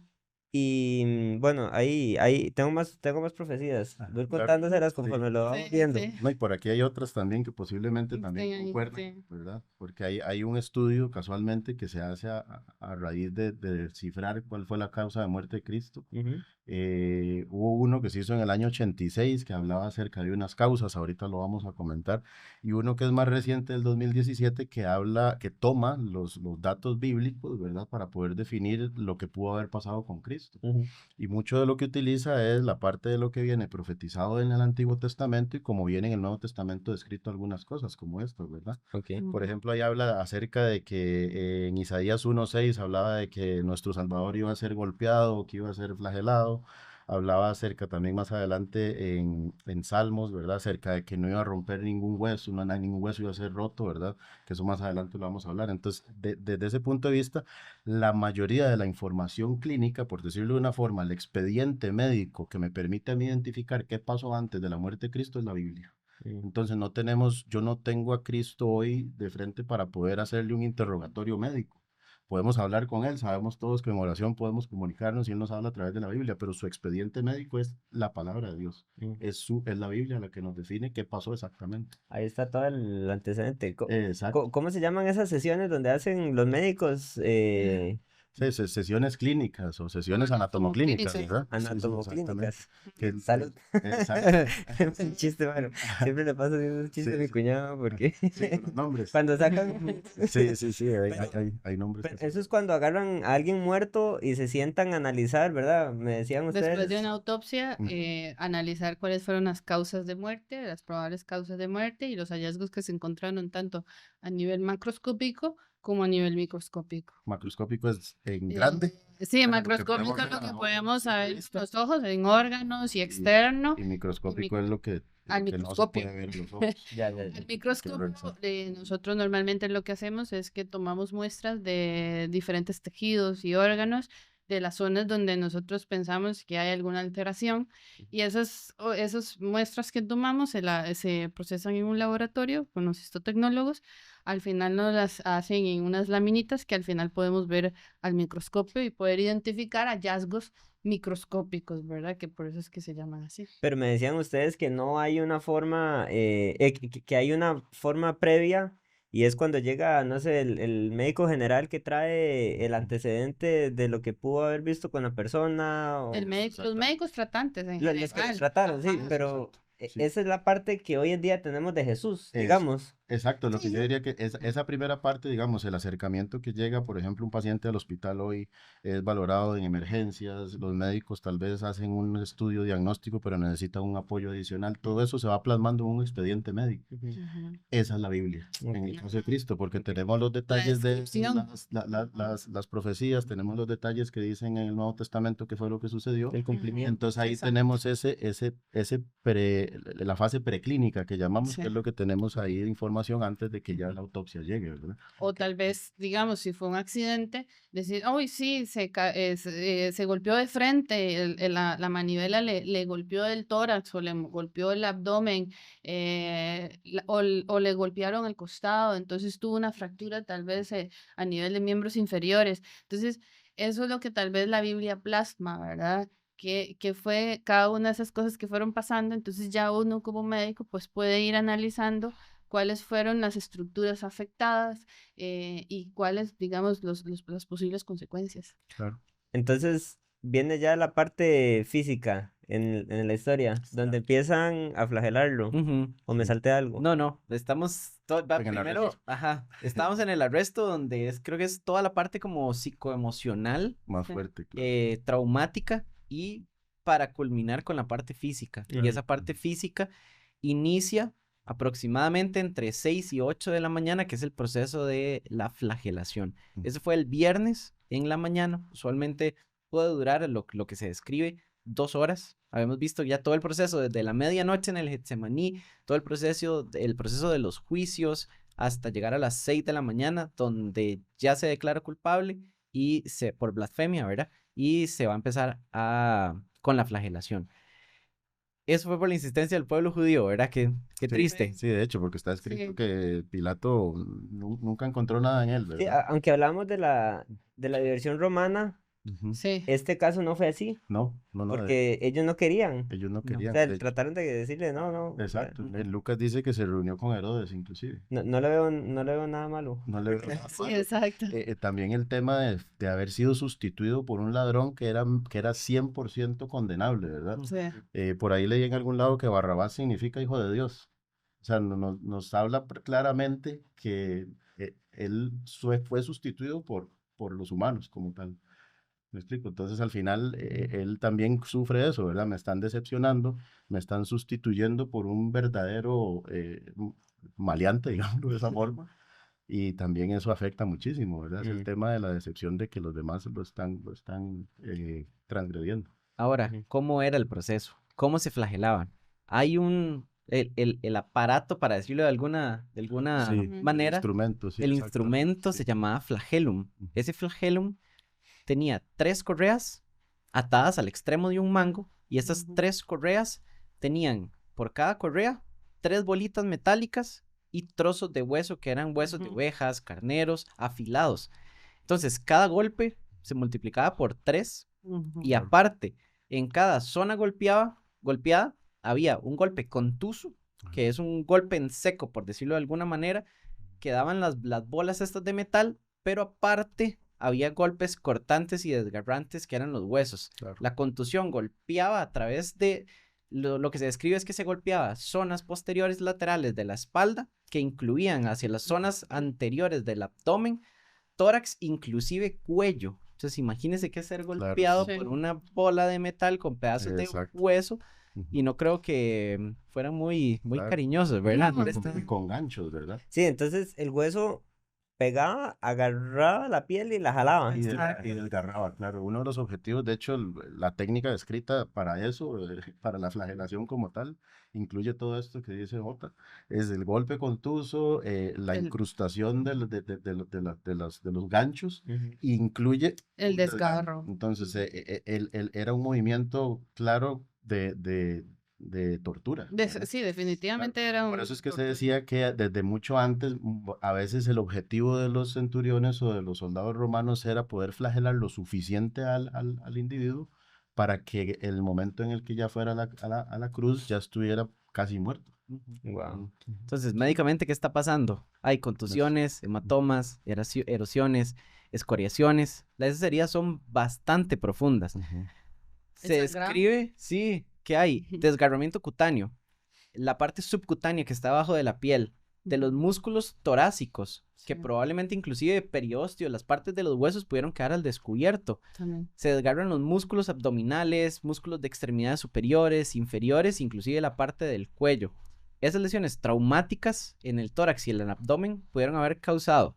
y bueno, ahí tengo más profecías. Ah, Voy ir claro. contándoselas Sí. conforme lo vamos Sí, viendo. sí. No, y por aquí hay otras también que posiblemente Sí, también concuerden, sí. ¿verdad? Porque hay un estudio casualmente que se hace a raíz de descifrar cuál fue la causa de muerte de Cristo. Ujú. Hubo uno que se hizo en el año 86 que hablaba acerca de unas causas, ahorita lo vamos a comentar, y uno que es más reciente del 2017 que habla, que toma los datos bíblicos, ¿verdad? Para poder definir lo que pudo haber pasado con Cristo. Ujú. Y mucho de lo que utiliza es la parte de lo que viene profetizado en el Antiguo Testamento y como viene en el Nuevo Testamento descrito algunas cosas como esto, ¿verdad? Ok. Por Ujú. ejemplo, ahí habla acerca de que en Isaías 1:6 hablaba de que nuestro Salvador iba a ser golpeado, que iba a ser flagelado. Hablaba acerca también más adelante en Salmos, ¿verdad? Acerca de que no iba a romper ningún hueso, ningún hueso iba a ser roto, ¿verdad? Que eso más adelante lo vamos a hablar. Entonces, desde ese punto de vista, la mayoría de la información clínica, por decirlo de una forma, el expediente médico que me permite a mí identificar qué pasó antes de la muerte de Cristo es la Biblia. Mm. Entonces yo no tengo a Cristo hoy de frente para poder hacerle un interrogatorio médico. Podemos hablar con él, sabemos todos que en oración podemos comunicarnos y él nos habla a través de la Biblia, pero su expediente médico es la palabra de Dios. Mm. Es la Biblia la que nos define qué pasó exactamente. Ahí está todo el antecedente. Exacto. ¿Cómo se llaman esas sesiones donde hacen los médicos Sí, sesiones clínicas o sesiones anatomoclínicas, Clínicas. ¿verdad? Sí, sí, exactamente. anatomoclínicas? Que- Salud. exacto. Un chiste, bueno. Siempre le paso haciendo un chiste a Sí, mi sí. cuñado porque Sí, con los nombres. cuando sacan... Sí, sí, sí, Pero- hay nombres Pero que son. eso es cuando agarran a alguien muerto y se sientan a analizar, ¿verdad? Me decían Después de ustedes. una autopsia, Ujú. analizar cuáles fueron las causas de muerte, las probables causas de muerte y los hallazgos que se encontraron tanto a nivel macroscópico como a nivel microscópico. Macroscópico es en Eh, grande, sí, pero lo que macroscópico podemos es ver lo que a podemos simple ver con vista, los ojos, en órganos y y, externo. y Y microscópico mi- es al lo que no se microscopio. puede ver en los ojos. Ya, ya, ya. El Hay que microscopio, revisar. nosotros normalmente lo que hacemos es que tomamos muestras de diferentes tejidos y órganos de las zonas donde nosotros pensamos que hay alguna alteración y esas muestras que tomamos se procesan en un laboratorio con los histotecnólogos. Al final nos las hacen en unas laminitas que al final podemos ver al microscopio y poder identificar hallazgos microscópicos, ¿verdad? Que por eso es que se llaman así. Pero me decían ustedes que no hay una forma, que hay una forma previa y es cuando llega, no sé, el médico general que trae el antecedente de lo que pudo haber visto con la persona o Los Exactamente. médicos tratantes en los que general. trataron, sí, Ajá. pero Sí. esa es la parte que hoy en día tenemos de Jesús, Es, digamos. exacto, lo que yo Sí. diría que esa primera parte, digamos, el acercamiento que llega, por ejemplo, un paciente al hospital hoy es valorado en emergencias, los médicos tal vez hacen un estudio diagnóstico, pero necesitan un apoyo adicional, todo eso se va plasmando en un expediente médico. Ujú. Ujú. Esa es la Biblia, Ok. en el caso de Cristo, porque Ok. tenemos los La detalles de descripción. las profecías, tenemos los detalles que dicen en el Nuevo Testamento que fue lo que sucedió. El cumplimiento. Entonces ahí Exacto. tenemos la fase preclínica que llamamos, Sí. que es lo que tenemos ahí de información antes de que ya la autopsia llegue, ¿verdad? O tal vez, digamos, si fue un accidente, decir, uy, sí, se golpeó de frente, la manivela le golpeó el tórax o le golpeó el abdomen o le golpearon el costado, entonces tuvo una fractura tal vez a nivel de miembros inferiores. Entonces, eso es lo que tal vez la Biblia plasma, ¿verdad? Que fue cada una de esas cosas que fueron pasando, entonces ya uno como médico pues puede ir analizando cuáles fueron las estructuras afectadas y cuáles, digamos, las posibles consecuencias. Claro. Entonces viene ya la parte física en la historia, donde empiezan a flagelarlo. Ujú. ¿O me Sí. salté algo? No, estamos va En el primero, arresto. ajá, estamos en el arresto donde creo que es toda la parte como psicoemocional, Más Sí. fuerte, claro. traumática y para culminar con la parte física. Y Ujú. esa parte física inicia aproximadamente entre 6 y 8 de la mañana, que es el proceso de la flagelación. Mm. Ese fue el viernes en la mañana, usualmente puede durar lo que se describe 2 horas. Habíamos visto ya todo el proceso desde la medianoche en el Getsemaní, todo el proceso de los juicios hasta llegar a las 6 de la mañana, donde ya se declara culpable por blasfemia, ¿verdad? Y se va a empezar con la flagelación. Eso fue por la insistencia del pueblo judío, ¿verdad? Qué Sí, triste. sí, de hecho, porque está escrito Sí. que Pilato nunca encontró nada en él, Sí, ¿verdad? aunque hablamos de la diversión romana, Ujú. Sí. este caso no fue así, No, no, porque ellos no querían. ellos no No. O querían. sea, De hecho, trataron de decirle, no, no, o sea, exacto. Lucas dice que se reunió con Herodes, inclusive. no le veo nada malo. No le veo nada Sí, malo. exacto. También el tema de haber sido sustituido por un ladrón que era 100% condenable, ¿verdad? Sí. Por ahí leí en algún lado que Barrabás significa hijo de Dios. O sea, nos habla claramente que él fue sustituido por los humanos como tal. ¿Me explico? Entonces al final él también sufre eso, ¿verdad? Me están decepcionando, me están sustituyendo por un verdadero maleante, digámoslo de esa forma. Y también eso afecta muchísimo, ¿verdad? Es el tema de la decepción de que los demás lo están transgrediendo. Ahora, Ujú. ¿cómo era el proceso? ¿Cómo se flagelaban? Hay el aparato, para decirlo de alguna Sí, Ujú. manera, instrumento, sí, el exacto. instrumento se Sí. llamaba flagellum. Ujú. Ese flagellum tenía 3 correas atadas al extremo de un mango y esas Ujú. 3 correas tenían por cada correa 3 bolitas metálicas y trozos de hueso que eran huesos de Ujú. ovejas, carneros, afilados. Entonces, cada golpe se multiplicaba por 3 Ujú. y aparte, en cada zona golpeada, había un golpe contuso, que es un golpe en seco, por decirlo de alguna manera, que daban las bolas estas de metal, pero aparte había golpes cortantes y desgarrantes que eran los huesos. Claro. La contusión golpeaba a través de, lo que se describe es que se golpeaba zonas posteriores laterales de la espalda, que incluían hacia las zonas anteriores del abdomen, tórax, inclusive cuello. Entonces imagínense que ser Claro, golpeado sí. por una bola de metal con pedazos de Exacto. hueso Ujú. y no creo que fueran muy Claro. cariñosos, ¿verdad? No. Y con ganchos, ¿verdad? Sí, entonces el hueso pegaba, agarraba la piel y la jalaba. Y desgarraba, claro. Uno de los objetivos, de hecho, la técnica descrita para eso, para la flagelación como tal, incluye todo esto que dice Jota, es el golpe contuso, la El, incrustación de los ganchos, Ujú. incluye el un desgarro. desgarro. Entonces, era un movimiento claro de tortura. ¿Verdad? Sí, definitivamente era Por un eso es que se tortura. decía que desde mucho antes, a veces el objetivo de los centuriones o de los soldados romanos era poder flagelar lo suficiente al individuo para que el momento en el que ya fuera a la cruz ya estuviera casi muerto. Guau. Entonces, médicamente, ¿qué está pasando? Hay contusiones, hematomas, erosiones, escoriaciones. Las heridas son bastante profundas. Ujú. Se ¿Sangrado? describe, sí, que hay desgarramiento cutáneo. La parte subcutánea que está abajo de la piel, de los músculos torácicos, que Sí. probablemente inclusive periósteo, las partes de los huesos pudieron quedar al descubierto. También. Se desgarran los músculos abdominales, músculos de extremidades superiores, inferiores, inclusive la parte del cuello. Esas lesiones traumáticas en el tórax y en el abdomen pudieron haber causado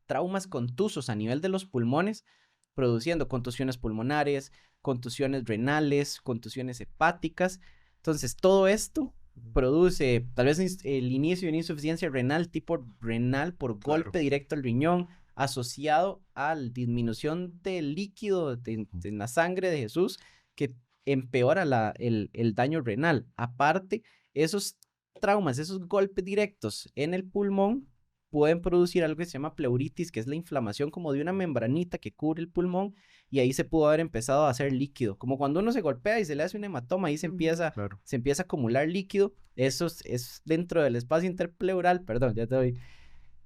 traumas contusos a nivel de los pulmones, produciendo contusiones pulmonares, contusiones renales, contusiones hepáticas. Entonces, todo esto produce tal vez el inicio de una insuficiencia renal tipo renal por golpe Claro. directo al riñón, asociado a la disminución del líquido en la sangre de Jesús, que empeora el daño renal. Aparte, esos traumas, esos golpes directos en el pulmón pueden producir algo que se llama pleuritis, que es la inflamación como de una membranita que cubre el pulmón, y ahí se pudo haber empezado a hacer líquido. Como cuando uno se golpea y se le hace un hematoma, ahí se empieza Claro. a acumular líquido. Eso es dentro del espacio interpleural, perdón, ya te doy.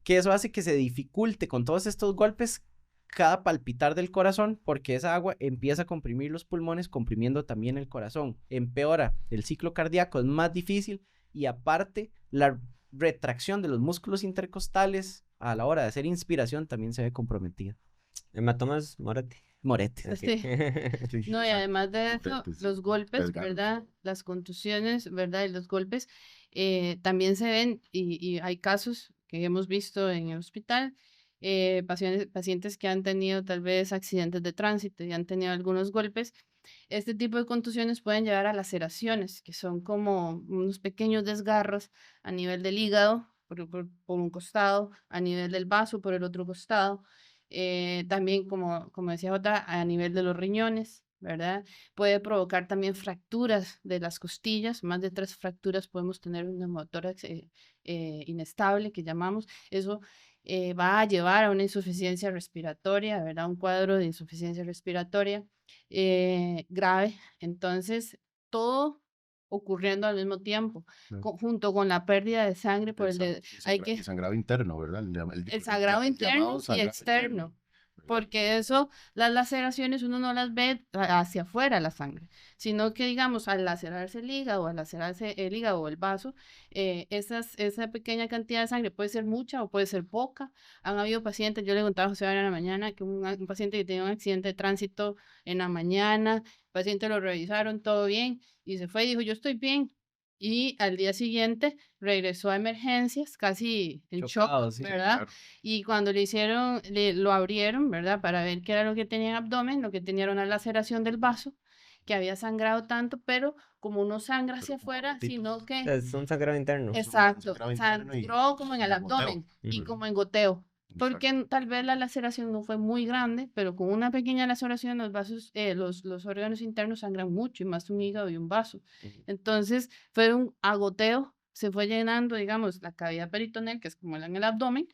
Que eso hace que se dificulte con todos estos golpes cada palpitar del corazón, porque esa agua empieza a comprimir los pulmones, comprimiendo también el corazón. Empeora el ciclo cardíaco, es más difícil, y aparte la retracción de los músculos intercostales a la hora de hacer inspiración también se ve comprometida. Hematomas, Moretti. Morete. Ok. Sí. Sí, No, y además de eso, Moretes, los golpes, desgarros. ¿verdad? Las contusiones, ¿verdad? Y los golpes también se ven, y hay casos que hemos visto en el hospital, pacientes que han tenido tal vez accidentes de tránsito y han tenido algunos golpes, Este tipo de contusiones pueden llevar a laceraciones, que son como unos pequeños desgarros a nivel del hígado, por un costado, a nivel del vaso, por el otro costado. También, como decía Jota, a nivel de los riñones, ¿verdad? Puede provocar también fracturas de las costillas, más de 3 fracturas podemos tener un neumotórax inestable, que llamamos. Eso va a llevar a una insuficiencia respiratoria, ¿verdad? Un cuadro de insuficiencia respiratoria grave. Entonces, todo ocurriendo al mismo tiempo, Claro. junto con la pérdida de sangre por el Exacto. de, hay que Y sangrado interno, ¿verdad? el sangrado interno llamado y sangrado externo, interno, ¿verdad? porque eso, las laceraciones uno no las ve hacia afuera la sangre, sino que digamos al lacerarse el hígado, al lacerarse el hígado o el vaso, esa pequeña cantidad de sangre puede ser mucha o puede ser poca. Han habido pacientes, yo le contaba a José en la mañana que un paciente que tenía un accidente de tránsito en la mañana, el paciente lo revisaron, todo bien, y se fue y dijo, yo estoy bien. Y al día siguiente regresó a emergencias, casi en Chocado, shock, sí. ¿verdad? Claro. Y cuando le hicieron, lo abrieron, ¿verdad? Para ver qué era lo que tenía en abdomen, lo que tenía era una laceración del vaso, que había sangrado tanto, pero como no sangra hacia Pero como afuera, gotitas. sino O que, sea, es un sangrado interno. Es un exacto, sangrado interno sangró como en y el a goteo. abdomen y Ujú. como en goteo. Exacto. Porque tal vez la laceración no fue muy grande, pero con una pequeña laceración los vasos, los órganos internos sangran mucho, y más un hígado y un vaso. Ujú. Entonces, fue un agoteo, se fue llenando, digamos, la cavidad peritoneal, que es como en el abdomen,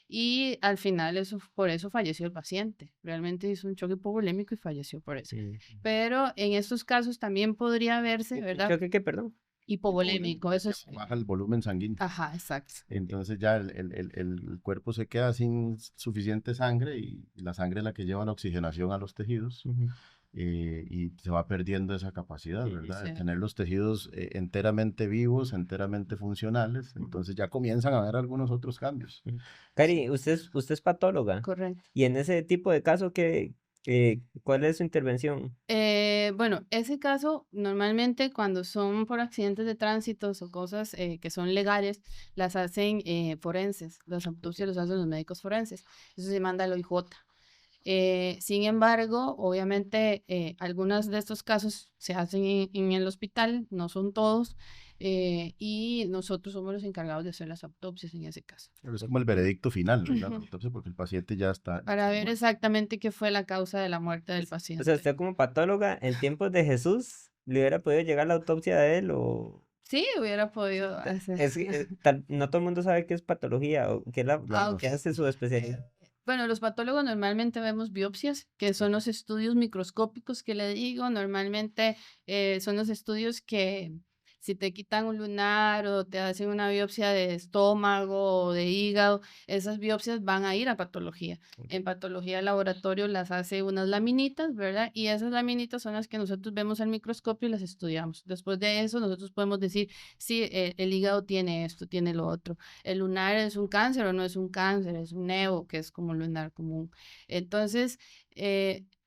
y al final por eso falleció el paciente. Realmente hizo un choque hipovolémico y falleció por eso. Sí. Pero en estos casos también podría verse, ¿Un ¿verdad? choque qué, perdón? Hipovolémico, Es eso que es. baja el volumen sanguíneo. Ajá, exacto. Entonces ya el cuerpo se queda sin suficiente sangre y la sangre es la que lleva la oxigenación a los tejidos Ujú. y se va perdiendo esa capacidad, Sí, ¿verdad? De Sí. tener los tejidos enteramente vivos, enteramente funcionales. Entonces ya comienzan a haber algunos otros cambios. Ujú. Cari, usted es patóloga. Correcto. Y en ese tipo de caso, ¿cuál es su intervención? Bueno, ese caso normalmente cuando son por accidentes de tránsito o cosas que son legales, las hacen forenses, las autopsias los hacen los médicos forenses, eso se manda al OIJ. Sin embargo, obviamente, algunos de estos casos se hacen en el hospital, no son todos, y nosotros somos los encargados de hacer las autopsias en ese caso, Pero es como el veredicto final, ¿verdad? Ujú. Entonces, porque el paciente ya está Para ver muerto. exactamente qué fue la causa de la muerte del O sea, paciente. usted como patóloga, en tiempos de Jesús, ¿le hubiera podido llegar la autopsia de él o...? Sí, hubiera podido hacer. Es que no todo el mundo sabe qué es patología o qué, Ah, ok. qué hace su especialidad. Bueno, los patólogos normalmente vemos biopsias, que son los estudios microscópicos que le digo. Normalmente son los estudios que si te quitan un lunar o te hacen una biopsia de estómago o de hígado, esas biopsias van a ir a patología. En patología de laboratorio las hace unas laminitas, ¿verdad? Y esas laminitas son las que nosotros vemos al microscopio y las estudiamos. Después de eso, nosotros podemos decir si el hígado tiene esto, tiene lo otro. El lunar es un cáncer o no es un cáncer, es un nevo, que es como un lunar común. Entonces,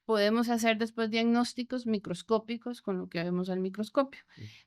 podemos hacer después diagnósticos microscópicos con lo que vemos al microscopio.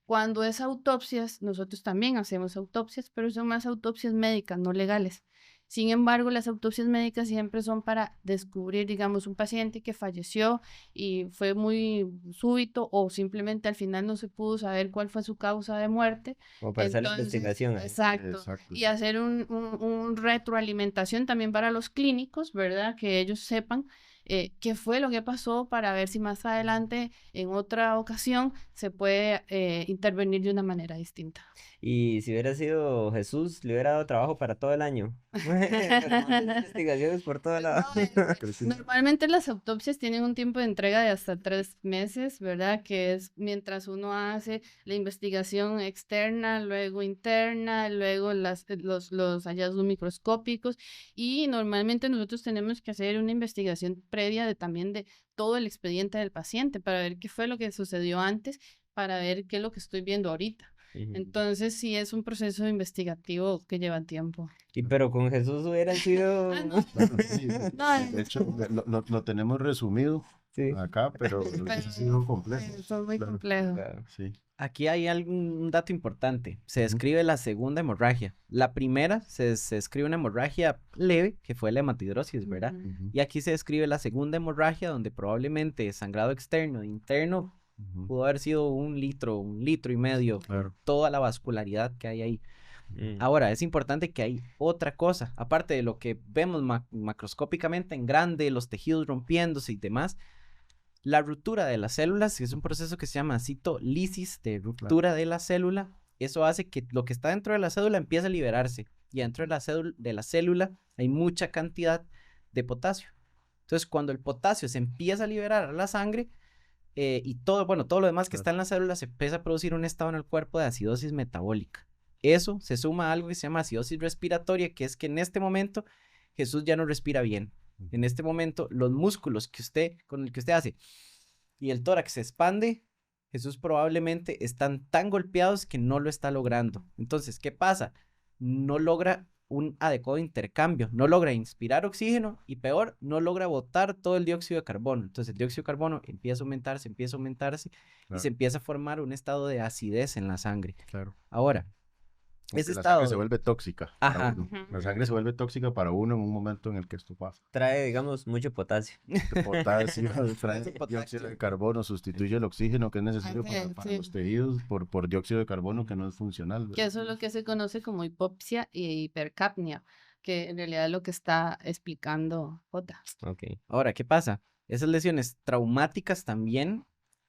Cuando es autopsias, nosotros también hacemos autopsias, pero son más autopsias médicas, no legales. Sin embargo, las autopsias médicas siempre son para descubrir, digamos, un paciente que falleció y fue muy súbito o simplemente al final no se pudo saber cuál fue su causa de muerte. Como para hacer la Entonces, investigación ahí. exacto. Exacto. Y hacer un retroalimentación también para los clínicos, ¿verdad? Que ellos sepan qué fue lo que pasó para ver si más adelante, en otra ocasión, se puede intervenir de una manera distinta. Y si hubiera sido Jesús, le hubiera dado trabajo para todo el año. Pero más investigaciones por todo lado. No, Creo que normalmente las autopsias tienen un tiempo de entrega de hasta 3 meses, ¿verdad? Que es mientras uno hace la investigación externa, luego interna, luego los hallazgos microscópicos y normalmente nosotros tenemos que hacer una investigación previa también de todo el expediente del paciente para ver qué fue lo que sucedió antes, para ver qué es lo que estoy viendo ahorita. Ujú. Entonces sí es un proceso investigativo que lleva tiempo. Pero con Jesús hubiera sido... Ah, no. Bueno, sí, No, de hecho, lo tenemos resumido Sí. acá, pero ha sido complejo. Eso es muy Claro. complejo. Sí. Aquí hay un dato importante. Se Ujú. describe la segunda hemorragia. La primera se describe una hemorragia leve, que fue la hematidrosis, ¿verdad? Ujú. Ujú, Y aquí se describe la segunda hemorragia, donde probablemente sangrado externo e interno ujú. pudo haber sido 1 litro y medio, Claro. toda la vascularidad que hay ahí. Ahora, es importante que hay otra cosa, aparte de lo que vemos macroscópicamente en grande, los tejidos rompiéndose y demás, la ruptura de las células, que es un proceso que se llama citolisis, de ruptura de la célula, eso hace que lo que está dentro de la célula empiece a liberarse, y dentro de la célula hay mucha cantidad de potasio. Entonces, cuando el potasio se empieza a liberar a la sangre, y todo, bueno, todo lo demás que Claro. está en la célula, se empieza a producir un estado en el cuerpo de acidosis metabólica. Eso se suma a algo que se llama acidosis respiratoria, que es que en este momento Jesús ya no respira bien. En este momento, los músculos con el que usted hace y el tórax se expande, Jesús probablemente están tan golpeados que no lo está logrando. Entonces, ¿qué pasa? No logra un adecuado intercambio, no logra inspirar oxígeno y peor, no logra botar todo el dióxido de carbono. Entonces el dióxido de carbono empieza a aumentarse y se Claro. empieza a formar un estado de acidez en la sangre. Claro. Ahora, Como ese que la estado sangre se vuelve tóxica para Ajá. uno. Ujú. La sangre se vuelve tóxica para uno en un momento en el que esto pasa. Trae, digamos, mucho potasio. El potasio, trae Potasio. dióxido de carbono, sustituye el oxígeno que es necesario para Sí. los tejidos por dióxido de carbono que no es funcional. Que eso es lo que se conoce como hipopsia y hipercapnia, que en realidad es lo que está explicando Jota. Ok. Ahora, ¿qué pasa? Esas lesiones traumáticas también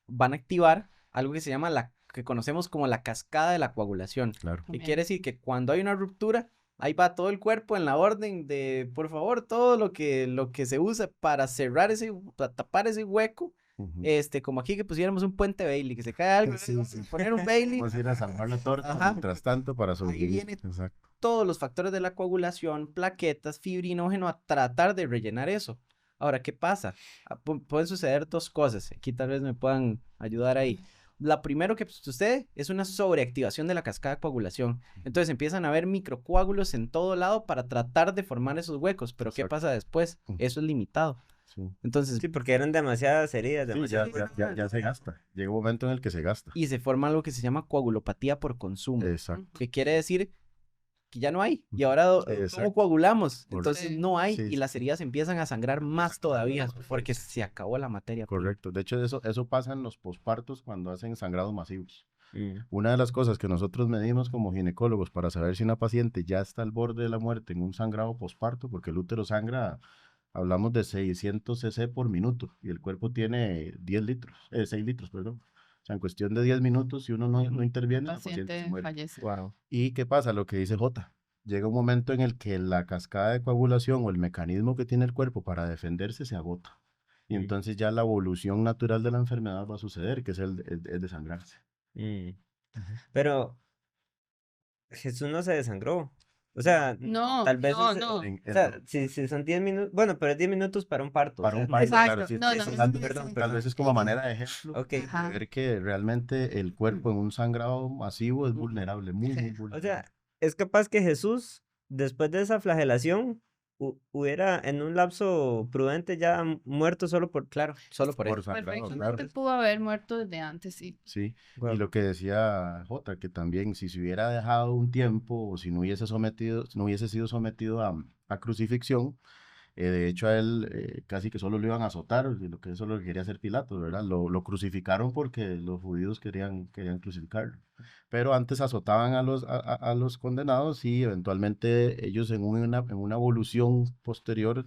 van a activar algo que se llama que conocemos como la cascada de la coagulación. Claro. Que Ok. quiere decir que cuando hay una ruptura, ahí va todo el cuerpo en la orden de, por favor, todo lo que se usa para cerrar para tapar ese hueco, Ujú. como aquí que pusiéramos un puente Bailey, que se cae algo, Sí, sí. poner un Bailey, Vamos a ir a salvar la torta Ajá. mientras tanto para sobrevivir. viene Exacto. todos los factores de la coagulación, plaquetas, fibrinógeno, a tratar de rellenar eso. Ahora, ¿qué pasa? Pueden suceder dos cosas. Aquí tal vez me puedan ayudar ahí. La primero que sucede es una sobreactivación de la cascada de coagulación. Entonces empiezan a haber microcoágulos en todo lado para tratar de formar esos huecos. Pero ¿qué Exacto. pasa después? Eso es limitado. Sí. Entonces, Sí, porque eran demasiadas heridas, Sí, demasiadas. ya se gasta. Llega un momento en el que se gasta. y se forma algo que se llama coagulopatía por consumo. Exacto. Que quiere decir que ya no hay. Y ahora, ¿cómo Exacto. coagulamos? Correcto. Entonces no hay Sí, y sí. las heridas empiezan a sangrar más todavía porque se acabó la materia prima. Correcto. De hecho, eso pasa en los pospartos cuando hacen sangrados masivos. Mm. Una de las cosas que nosotros medimos como ginecólogos para saber si una paciente ya está al borde de la muerte en un sangrado posparto, porque el útero sangra, hablamos de 600 cc por minuto y el cuerpo tiene 6 litros, perdón. O sea, en cuestión de 10 minutos, si uno no interviene, El la paciente se paciente muere. fallece. Wow. ¿Y qué pasa? Lo que dice J. Llega un momento en el que la cascada de coagulación o el mecanismo que tiene el cuerpo para defenderse se agota. Y Mm. entonces ya la evolución natural de la enfermedad va a suceder, que es el desangrarse. Mm. Pero Jesús no se desangró. O sea, No, tal vez no, es- no. o sea, si son 10 minutos, bueno, pero es 10 minutos para un parto. Para o sea, un parto, Exacto. claro, sí, No, sí, no, sí, sí, tal, sí, perdón, sí. tal vez es como manera de ejemplo Ok. de Ajá. ver que realmente el cuerpo en un sangrado masivo es vulnerable, muy, Sí. muy O vulnerable. sea, es capaz que Jesús, después de esa flagelación, hubiera en un lapso prudente ya muerto solo por... Claro, solo por Por eso. sangrado, claro. Perfectamente pudo haber muerto desde antes, sí. Sí, y Guau. lo que decía Jota, que también si se hubiera dejado un tiempo o si no hubiese sido sometido a crucifixión, de hecho a él casi que solo lo iban a azotar, y lo que eso lo que quería hacer Pilatos, ¿verdad? Lo crucificaron porque los judíos querían crucificarlo. Pero antes azotaban a los condenados y eventualmente ellos en una evolución posterior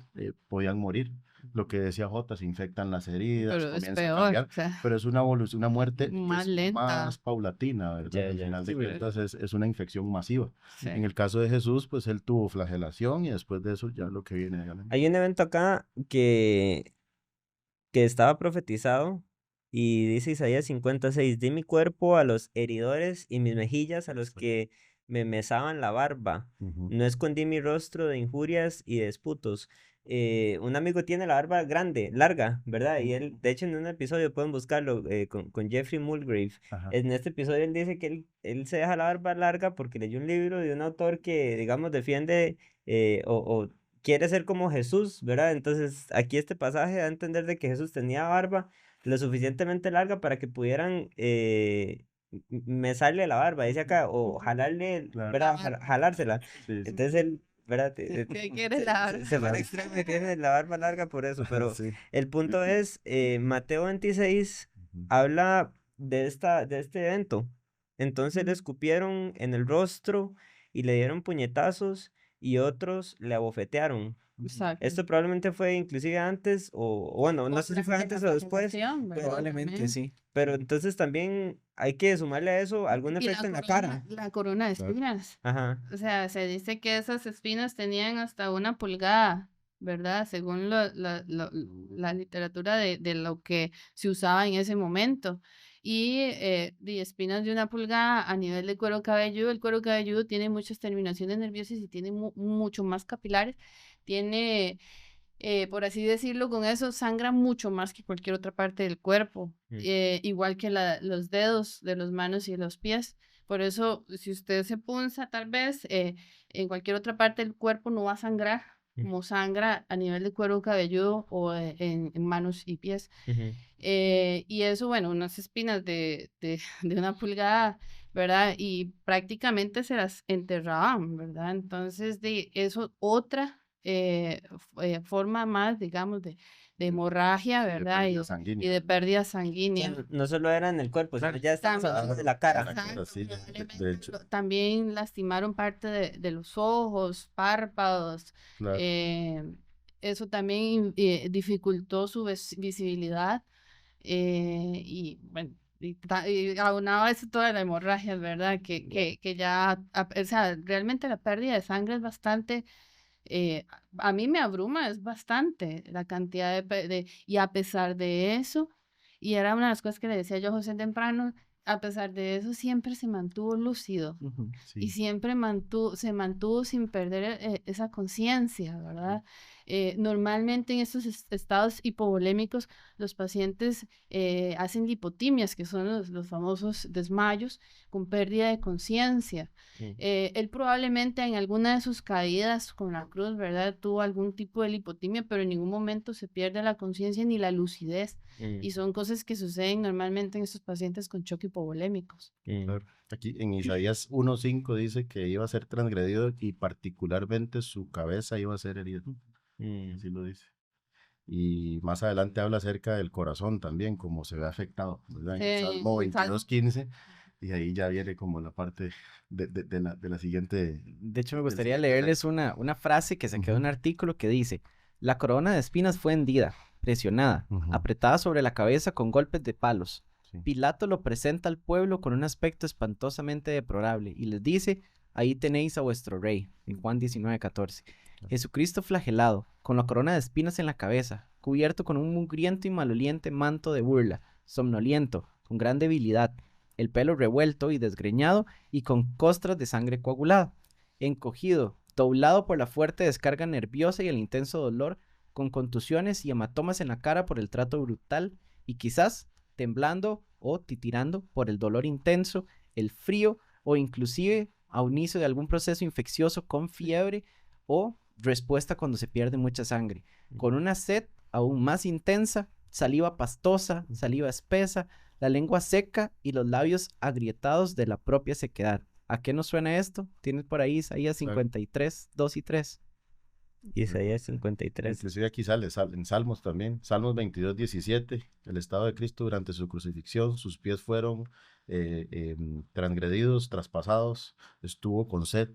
podían morir. Lo que decía Jota, se infectan las heridas, Pero es comienza a peor. cambiar, O sea, pero es una evolución, una muerte que más es lenta. más paulatina, ¿verdad? Ya, Al ya. final de Sí, cuentas es una infección masiva. sí. En el caso de Jesús, pues él tuvo flagelación y después de eso ya lo que viene. Hay un evento acá que estaba profetizado y dice Isaías 56, di mi cuerpo a los heridores y mis mejillas a los que me mesaban la barba. Ujú. No escondí mi rostro de injurias y de disputos. Un amigo tiene la barba grande, larga, ¿verdad? Y él, de hecho, en un episodio pueden buscarlo con Jeffrey Mulgrave. Ajá. En este episodio él dice que él se deja la barba larga porque leyó un libro de un autor que, digamos, defiende o quiere ser como Jesús, ¿verdad? Entonces aquí este pasaje da a entender de que Jesús tenía barba lo suficientemente larga para que pudieran mesarle la barba, dice acá, o jalarle, Claro. ¿verdad? Jalársela. Sí, sí. Entonces él, ¿verdad? ¿Qué quiere la Se fue al extremo y tiene la barba larga por eso, pero Sí. el punto es, Mateo 26 Ujú. habla de este evento. Entonces le escupieron en el rostro y le dieron puñetazos y otros le abofetearon. Exacto. Esto probablemente fue inclusive antes o bueno, no sé si fue antes o después, Probablemente También. sí. pero entonces también hay que sumarle a eso algún Y efecto en la cara. la corona de Claro. espinas. Ajá. O sea, se dice que esas espinas tenían hasta 1 pulgada, ¿verdad? Según la literatura de lo que se usaba en ese momento. Y de espinas de 1 pulgada a nivel de cuero cabelludo. El cuero cabelludo tiene muchas terminaciones nerviosas y tiene mucho más capilares. Tiene, por así decirlo, con eso sangra mucho más que cualquier otra parte del cuerpo. Mm. Igual que los dedos de las manos y los pies. Por eso, si usted se punza, tal vez en cualquier otra parte del cuerpo no va a sangrar como sangra a nivel de cuero cabelludo o en manos y pies. Ujú. Y eso, bueno, unas espinas de 1 pulgada, ¿verdad? Y prácticamente se las enterraban, ¿verdad? Entonces, de eso, otra forma más, digamos, de hemorragia, Sí, de ¿verdad? pérdida Y sanguínea. de pérdida O sea, sanguínea. no solo era en el cuerpo, sino ya estamos También, hablando de la cara. La cara, exacto, sí, de probablemente hecho, también lastimaron parte de los ojos, párpados. claro. eh, Eso también dificultó su visibilidad. Y bueno, y aunado a eso toda la hemorragia, ¿verdad? Que ya, o sea, realmente la pérdida de sangre es bastante, a mí me abruma, es bastante la cantidad y a pesar de eso, y era una de las cosas que le decía yo a José temprano, a pesar de eso siempre se mantuvo lúcido Ujú. y Sí. siempre se mantuvo sin perder esa conciencia, ¿verdad? Normalmente en estos estados hipovolémicos los pacientes hacen lipotimias, que son los famosos desmayos con pérdida de conciencia. Mm, Él probablemente en alguna de sus caídas con la cruz, ¿verdad? Tuvo algún tipo de lipotimia, pero en ningún momento se pierde la conciencia ni la lucidez. mm, Y son cosas que suceden normalmente en estos pacientes con choque hipovolémicos. mm, Claro. Aquí en Isaías 1:5 dice que iba a ser transgredido y particularmente su cabeza iba a ser herida. mm. Así lo dice. Y más adelante habla acerca del corazón también, como se ve afectado, ¿verdad? En el Salmo Sí, 22:15, y ahí ya viene como la parte de la siguiente. De hecho, me del gustaría siguiente leerles efecto. una frase que se quedó en un Ujú, artículo que dice: la corona de espinas fue hendida, presionada, ujú, apretada sobre la cabeza con golpes de palos. sí, Pilato lo presenta al pueblo con un aspecto espantosamente deplorable y les dice: ahí tenéis a vuestro rey, en Juan 19:14. Jesucristo flagelado, con la corona de espinas en la cabeza, cubierto con un mugriento y maloliente manto de burla, somnoliento, con gran debilidad, el pelo revuelto y desgreñado y con costras de sangre coagulada, encogido, doblado por la fuerte descarga nerviosa y el intenso dolor, con contusiones y hematomas en la cara por el trato brutal y quizás temblando o titirando por el dolor intenso, el frío o inclusive a un inicio de algún proceso infeccioso con fiebre o respuesta cuando se pierde mucha sangre, con una sed aún más intensa, saliva pastosa, saliva espesa, la lengua seca y los labios agrietados de la propia sequedad. ¿A qué nos suena esto? Tienes por ahí Isaías claro. 53, 2 y 3. Isaías 53. Inclusive aquí sale en Salmos también, Salmos 22:17, el estado de Cristo durante su crucifixión, sus pies fueron transgredidos, traspasados, estuvo con sed,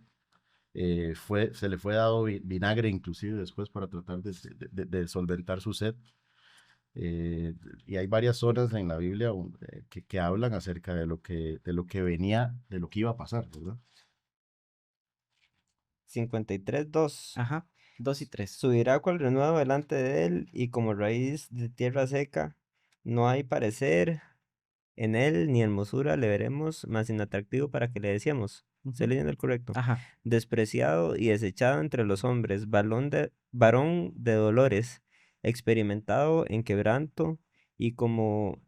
se le fue dado vinagre inclusive después para tratar de solventar su sed. eh, y hay varias zonas en la Biblia que hablan acerca de lo que venía, de lo que iba a pasar, ¿verdad? 53, 2. Ajá, 2 y 3. Subirá cual renuevo delante de él, y como raíz de tierra seca, no hay parecer en él ni hermosura le veremos, más inatractivo para que le decíamos. Estoy leyendo el correcto. Ajá. Despreciado y desechado entre los hombres, varón de dolores, experimentado en quebranto, y como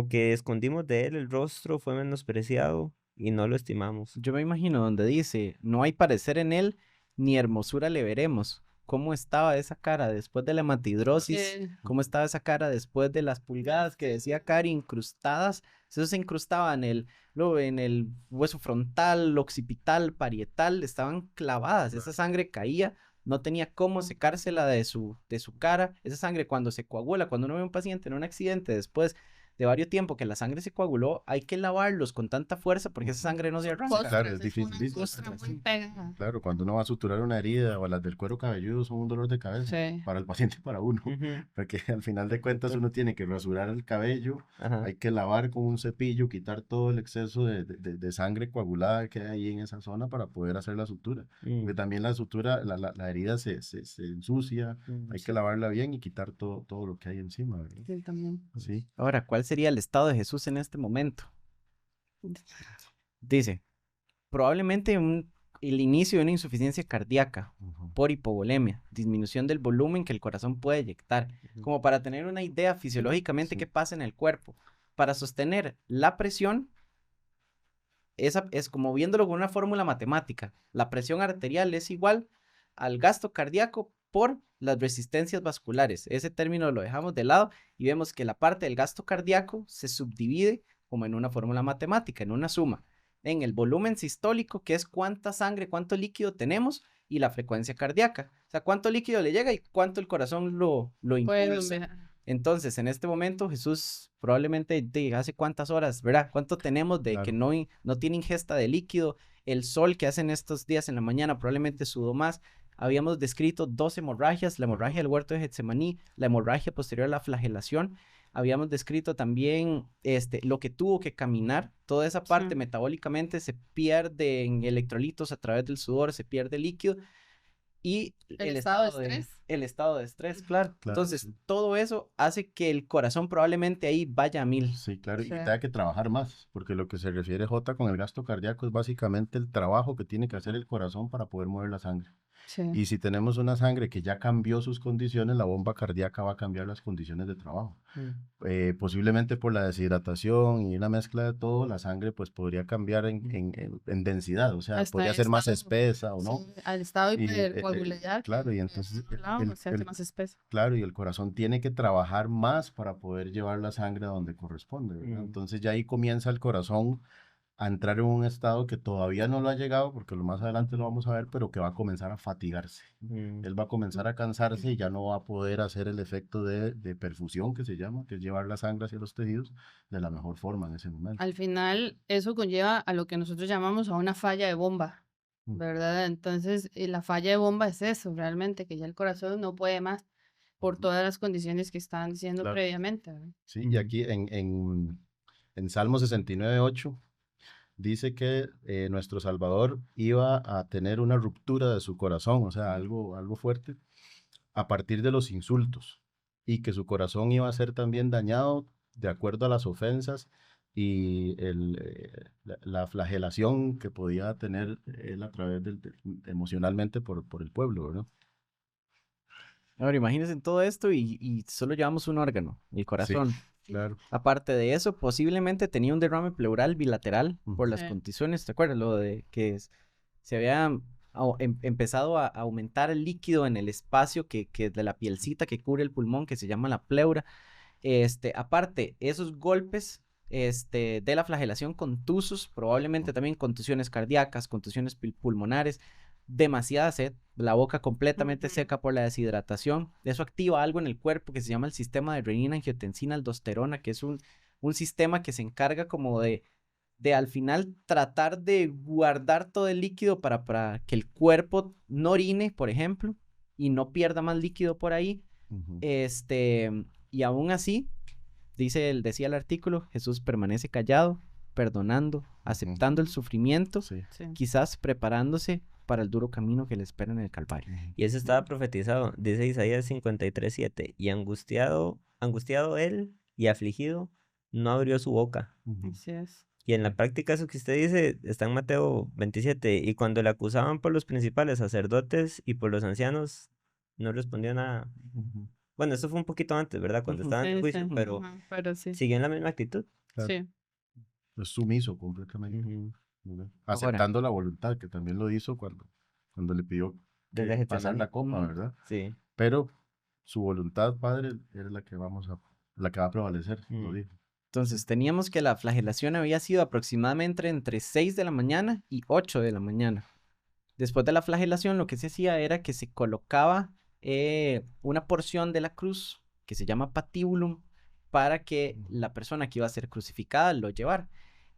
que escondimos de él el rostro, fue menospreciado y no lo estimamos. Yo me imagino donde dice, no hay parecer en él, ni hermosura le veremos. ¿Cómo estaba esa cara después de la hematidrosis? ¿Cómo estaba esa cara después de las pulgadas que decía Cari incrustadas? Eso se incrustaba luego en el hueso frontal, occipital, parietal, estaban clavadas. Esa sangre caía, no tenía cómo secársela de su cara. Esa sangre cuando se coagula, cuando uno ve a un paciente en un accidente después de varios tiempo que la sangre se coaguló, hay que lavarlos con tanta fuerza porque esa sangre no se arranca. Claro, es difícil. Claro, cuando uno va a suturar una herida o las del cuero cabelludo son un dolor de cabeza para el paciente y para uno, porque al final de cuentas uno tiene que rasurar el cabello, hay que lavar con un cepillo, quitar todo el exceso de sangre coagulada que hay ahí en esa zona para poder hacer la sutura. Porque también la sutura, la herida se ensucia, hay que lavarla bien y quitar todo lo que hay encima, ¿verdad? Sí, también. Sí. Ahora, ¿cuál sería el estado de Jesús en este momento? Dice, probablemente el inicio de una insuficiencia cardíaca por hipovolemia, disminución del volumen que el corazón puede eyectar, como para tener una idea fisiológicamente qué pasa en el cuerpo. Para sostener la presión, es como viéndolo con una fórmula matemática. La presión arterial es igual al gasto cardíaco por las resistencias vasculares. Ese término lo dejamos de lado y vemos que la parte del gasto cardíaco se subdivide como en una fórmula matemática, en una suma, en el volumen sistólico, que es cuánta sangre, cuánto líquido tenemos, y la frecuencia cardíaca. O sea, cuánto líquido le llega y cuánto el corazón lo impulsa. Entonces, en este momento, Jesús probablemente hace cuántas horas, ¿verdad? ¿Cuánto tenemos de que no tiene ingesta de líquido? El sol que hacen estos días en la mañana probablemente sudó más. Habíamos descrito 2 hemorragias, la hemorragia del huerto de Getsemaní, la hemorragia posterior a la flagelación. Habíamos descrito también lo que tuvo que caminar. Toda esa parte metabólicamente se pierde en electrolitos a través del sudor, se pierde líquido. Y el estado de estrés. El estado de estrés, claro. Entonces, todo eso hace que el corazón probablemente ahí vaya a 1000. Sí, claro, y tenga que trabajar más, porque lo que se refiere J con el gasto cardíaco es básicamente el trabajo que tiene que hacer el corazón para poder mover la sangre. Y si tenemos una sangre que ya cambió sus condiciones, la bomba cardíaca va a cambiar las condiciones de trabajo. Posiblemente por la deshidratación y una mezcla de todo, la sangre pues podría cambiar en densidad, o sea, podría ser más espesa o no. Al estado hipercoagulado. Claro, y entonces se hace más espesa. Claro, y el corazón tiene que trabajar más para poder llevar la sangre a donde corresponde, ¿verdad? Entonces ya ahí comienza el corazón a entrar en un estado que todavía no lo ha llegado, porque lo más adelante lo vamos a ver, pero que va a comenzar a fatigarse. Él va a comenzar a cansarse y ya no va a poder hacer el efecto de perfusión, que se llama, que es llevar la sangre hacia los tejidos de la mejor forma en ese momento. Al final, eso conlleva a lo que nosotros llamamos a una falla de bomba, ¿verdad? Entonces, la falla de bomba es eso, realmente, que ya el corazón no puede más por todas las condiciones que estaban diciendo previamente, ¿verdad? Sí, y aquí en Salmo 69:8 dice que nuestro Salvador iba a tener una ruptura de su corazón, o sea, algo fuerte, a partir de los insultos, y que su corazón iba a ser también dañado de acuerdo a las ofensas y la flagelación que podía tener él a través emocionalmente por el pueblo, ¿no? Ahora, imagínense en todo esto y solo llevamos un órgano, el corazón. Sí, claro. Aparte de eso, posiblemente tenía un derrame pleural bilateral por las condiciones, ¿te acuerdas? Lo de que se había empezado a aumentar el líquido en el espacio que de la pielcita que cubre el pulmón, que se llama la pleura. Aparte, esos golpes de la flagelación contusos, probablemente también contusiones cardíacas, contusiones pulmonares, demasiada sed, la boca completamente seca por la deshidratación. Eso activa algo en el cuerpo que se llama el sistema de renina, angiotensina, aldosterona, que es un sistema que se encarga como de al final tratar de guardar todo el líquido para que el cuerpo no orine, por ejemplo, y no pierda más líquido por ahí. Y aún así, decía el artículo, Jesús permanece callado, perdonando, aceptando el sufrimiento, quizás preparándose para el duro camino que le espera en el Calvario. Y eso estaba profetizado, dice Isaías 53:7, y angustiado él y afligido, no abrió su boca. Así es. Y en la práctica eso que usted dice está en Mateo 27, y cuando le acusaban por los principales sacerdotes y por los ancianos, no respondió nada. Bueno, eso fue un poquito antes, ¿verdad? Cuando estaba en el juicio, pero siguió en la misma actitud. Claro. Sí. Es sumiso completamente. Aceptando la voluntad, que también lo hizo cuando le pidió Desde que Getsemaní. pasar la copa, Ujú. ¿verdad? Sí. Pero su voluntad, Padre, es la que la que va a prevalecer, lo Mm. dijo. Entonces teníamos que la flagelación había sido aproximadamente entre 6 de la mañana y 8 de la mañana. Después de la flagelación lo que se hacía era que se colocaba una porción de la cruz que se llama patibulum para que la persona que iba a ser crucificada lo llevara.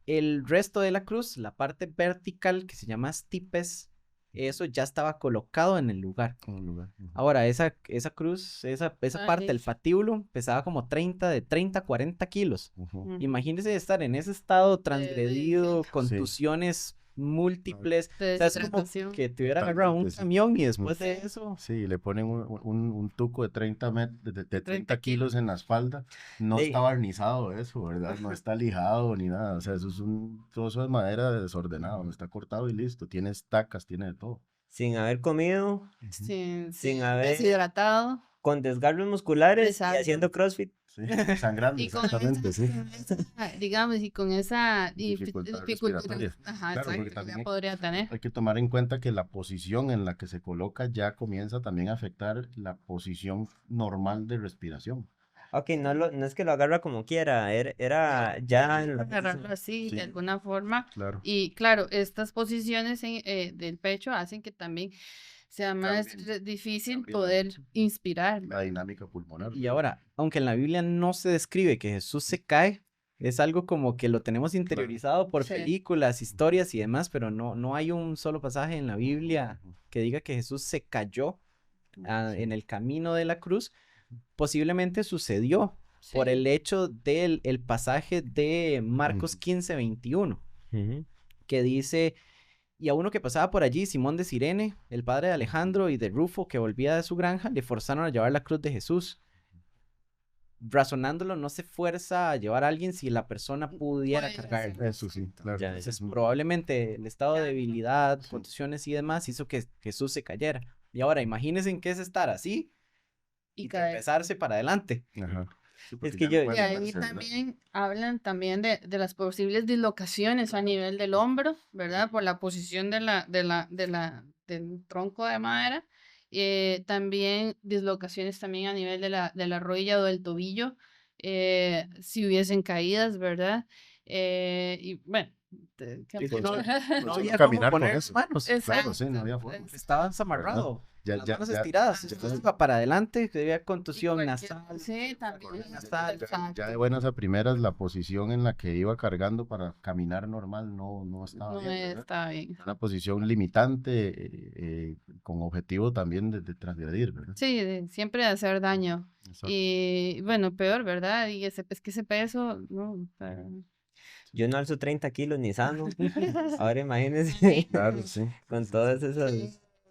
El resto de la cruz, la parte vertical que se llama stipes, eso ya estaba colocado en el lugar. En un lugar. Ujú. Ahora, esa cruz, esa parte, el hecho. patíbulo, pesaba como de 30 a 40 kilos. Ujú. Imagínese estar en ese estado transgredido, sí. contusiones múltiples. De O sea, es como deshidratación. que te hubieran agarrado un Totalmente, sí. camión y después de eso... Sí, le ponen un tuco de 30, de 30 kilos en la espalda. No Sí. está barnizado eso, ¿verdad? No está lijado ni nada. O sea, eso es un trozo de madera desordenado. No está cortado y listo. Tiene estacas, tiene de todo. Sin haber comido, Sin haber- deshidratado. con desgarros musculares Exacto. y haciendo CrossFit. Sí, sangrando, Y con exactamente, sí. digamos, y con esa Dificultad dificultad, respiratoria. ajá, Claro, porque exacto, que también ya podría tener. hay que tomar en cuenta que la posición en la que se coloca ya comienza también a afectar la posición normal de respiración. Ok, no es que lo agarra como quiera, era ya en la Agarrarlo así, Sí. de alguna forma. Claro. Y claro, estas posiciones del pecho hacen que también sea más Cambien- difícil cambien poder inspirar. La dinámica pulmonar. Y ahora, aunque en la Biblia no se describe que Jesús se cae, es algo como que lo tenemos interiorizado por Sí. películas, historias y demás, pero no hay un solo pasaje en la Biblia que diga que Jesús se cayó en el camino de la cruz. Posiblemente sucedió por Sí. el hecho del el pasaje de Marcos Ujú. 15:21, Ujú. que dice, y a uno que pasaba por allí, Simón de Cirene, el padre de Alejandro y de Rufo, que volvía de su granja, le forzaron a llevar la cruz de Jesús. Razonándolo, no se fuerza a llevar a alguien si la persona pudiera Puede cargar. hacer. Eso sí, claro. Ya, Entonces, Ujú. probablemente el estado de debilidad, Sí. contusiones y demás hizo que Jesús se cayera. Y ahora, imagínense en qué es estar así Y y caer. empezarse para adelante. Ajá. Sí, porque que ya no yo- Y puede ahí moverse, ¿verdad? también hablan también de las posibles dislocaciones a nivel del hombro, ¿verdad? Por la posición del tronco de madera. También dislocaciones también a nivel de la rodilla o del tobillo, si hubiesen caídas, ¿verdad? Y bueno, Sí, Pues, no, pues, no solo había caminar cómo con poner eso. manos. Claro, sí, no había forma. Estaba amarrado. Ya- Las ya- manos ya- estiradas. ya- Entonces iba para adelante, que había contusión cualquier- nasal. sí, también. nasal. Ya de buenas a primeras, la posición en la que iba cargando para caminar normal no estaba No bien, ¿verdad? está bien. Una posición limitante con objetivo también de transgredir, ¿verdad? Sí, siempre de hacer daño. Exacto. Y bueno, peor, ¿verdad? Y es que ese peso, no, Yo no alzo 30 kilos ni sano. Ahora imagínense Claro, sí. con todas esas...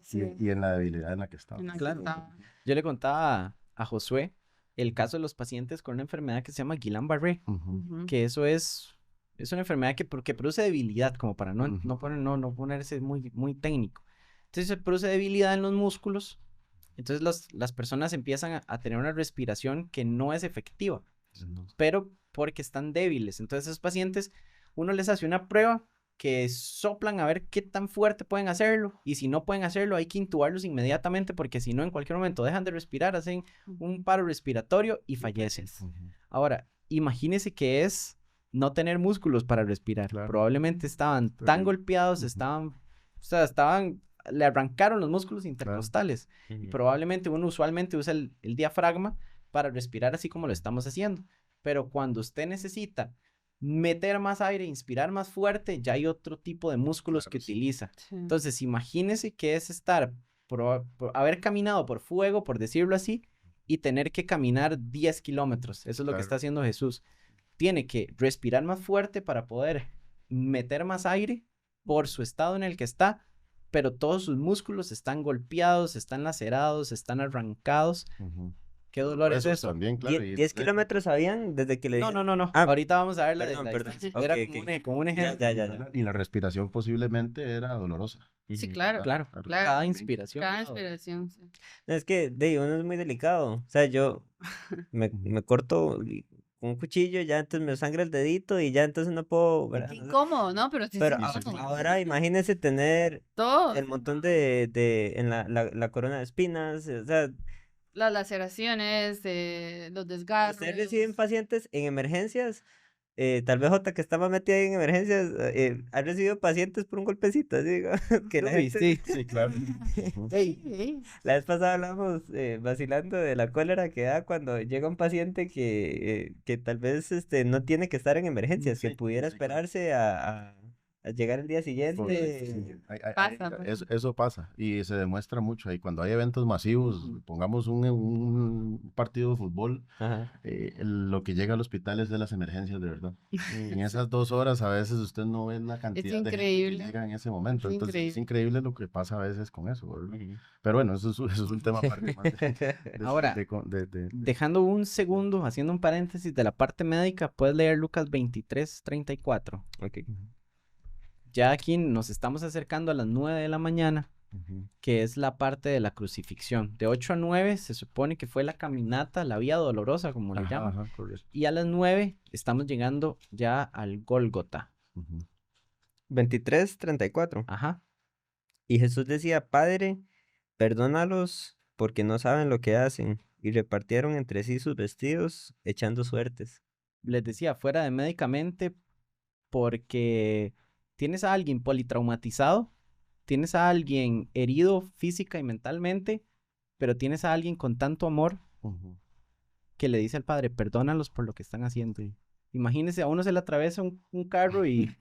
sí, Y en la debilidad en la que estaba. en la que Claro. estaba. Yo le contaba a Josué el caso de los pacientes con una enfermedad que se llama Guillain-Barré, Ujú. Ujú. que eso es una enfermedad que produce debilidad, como para no Ujú. no ponerse muy técnico. Entonces se produce debilidad en los músculos, entonces las personas empiezan a tener una respiración que no es efectiva, pero porque están débiles. Entonces esos pacientes, uno les hace una prueba que soplan a ver qué tan fuerte pueden hacerlo, y si no pueden hacerlo hay que intubarlos inmediatamente, porque si no en cualquier momento dejan de respirar, hacen un paro respiratorio y fallecen. Ujú. Ahora, imagínese que es no tener músculos para respirar. Claro. Probablemente estaban tan Terrible. golpeados, Ujú. le arrancaron los músculos intercostales. Y Ujú. probablemente uno usualmente usa el diafragma para respirar así como lo estamos haciendo. Pero cuando usted necesita meter más aire, inspirar más fuerte, ya hay otro tipo de músculos Claro, que sí. utiliza. Sí. Entonces, imagínese que es estar, por haber caminado por fuego, por decirlo así, y tener que caminar 10 kilómetros. Eso es lo que Claro. está haciendo Jesús. Tiene que respirar más fuerte para poder meter más aire por su estado en el que está, pero todos sus músculos están golpeados, están lacerados, están arrancados. Ujú. ¿Qué dolor es Huesos eso? también, claro. 10 kilómetros habían desde que le No. Ah, Ahorita vamos a ver perdón, la perdón. distancia. Ok, Era ok. como un ejemplo. Ya. Y la respiración posiblemente era dolorosa. Sí, Ujú. claro. Claro, Claro. cada inspiración. Cada ¿no? inspiración. Sí. No, es que uno es muy delicado. O sea, yo me corto con con un cuchillo, ya entonces me sangra el dedito y ya entonces no puedo, ¿verdad? Qué incómodo, ¿no? Pero sí, Pero sí, ahora imagínese tener todo, el montón en la corona de espinas, o sea, las laceraciones, los ustedes desgarros. reciben pacientes en emergencias, tal vez Jota que está más metida en emergencias, ha recibido pacientes por un golpecito, así, digo, que la Uy, gente, sí. Sí, claro. Ujú. Sí. la vez pasada hablamos vacilando de la cólera que da cuando llega un paciente que tal vez no tiene que estar en emergencias, que Sí, pudiera sí, claro. esperarse a llegar el día Correcto, siguiente. sí, Pasa, pasa. eso pasa y se demuestra mucho ahí cuando hay eventos masivos, pongamos un partido de fútbol, Ajá. lo que llega al hospital es de las emergencias de verdad. En Mm, esas 2 horas a veces usted no ve la Es cantidad de gente que increíble, llega en ese momento, es entonces es increíble. increíble lo que pasa a veces con eso, ¿verdad? ujú. Pero bueno, eso es un tema aparte más Ahora, de- dejando un segundo, haciendo un paréntesis de la parte médica, puedes leer Lucas 23:34. Ok. Ya aquí nos estamos acercando a las 9 de la mañana, Ujú. que es la parte de la crucifixión. De 8 a 9 se supone que fue la caminata, la vía dolorosa, como le Ajá, llaman. ajá, correcto. Y a las 9 estamos llegando ya al Gólgota. Ujú. 23:34. Ajá. Y Jesús decía, Padre, perdónalos porque no saben lo que hacen. Y repartieron entre sí sus vestidos, echando suertes. Les decía, fuera de médicamente, porque tienes a alguien politraumatizado, tienes a alguien herido física y mentalmente, pero tienes a alguien con tanto amor Ujú. que le dice al padre, perdónalos por lo que están haciendo. Imagínese, a uno se le atraviesa un carro y,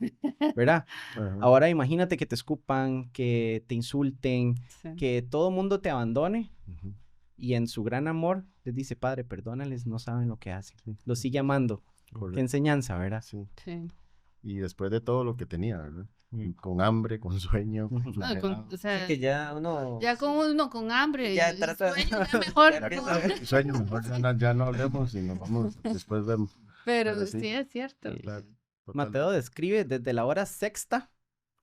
¿verdad? Ajá. Ahora imagínate que te escupan, que te insulten, Sí. que todo mundo te abandone Ujú. y en su gran amor les dice, padre, perdónales, no saben lo que hacen. Lo sigue amando. Qué Correcto. enseñanza, ¿verdad? Sí. Sí. Y después de todo lo que tenía, ¿verdad? Mm. Con hambre, con sueño, Ujú. No, flagelado. o Sí, sea, que ya uno... ya con uno con hambre, Ya y trata sueño ya mejor. ya Ya empieza ¿no? a ver. sueño, mejor ya no hablemos y nos vamos, después vemos. Pero Pero sí, sí es cierto. Sí. claro, Mateo totalmente. describe desde la hora sexta,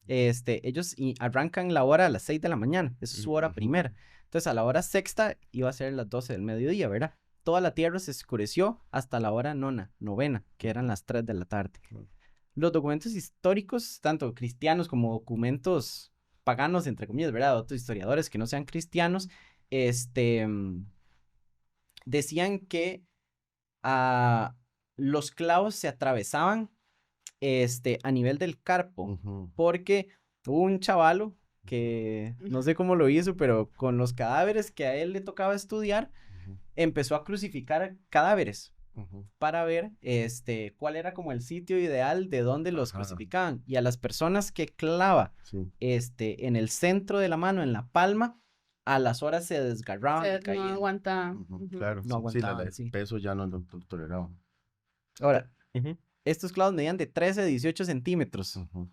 ellos arrancan la hora a las 6 de la mañana, esa es su hora Ujú. primera. Entonces a la hora sexta iba a ser las 12 del mediodía, ¿verdad? Toda la tierra se oscureció hasta la hora novena, que eran las 3 de la tarde. Claro. Los documentos históricos, tanto cristianos como documentos paganos, entre comillas, ¿verdad? Otros historiadores que no sean cristianos, decían que ah, los clavos se atravesaban a nivel del carpo, Ujú. porque hubo un chavalo que no sé cómo lo hizo, pero con los cadáveres que a él le tocaba estudiar, Ujú. empezó a crucificar cadáveres Ujú. para ver cuál era como el sitio ideal de donde los Ajá. crucificaban. Y a las personas que clava Sí. en el centro de la mano, en la palma, a las horas se desgarraban y No caían. aguanta. Ujú. Ujú. Claro, No sí, aguantaban, el sí. peso ya no lo toleraba. Ahora, Ujú. estos clavos medían de 13 a 18 centímetros. Ujú.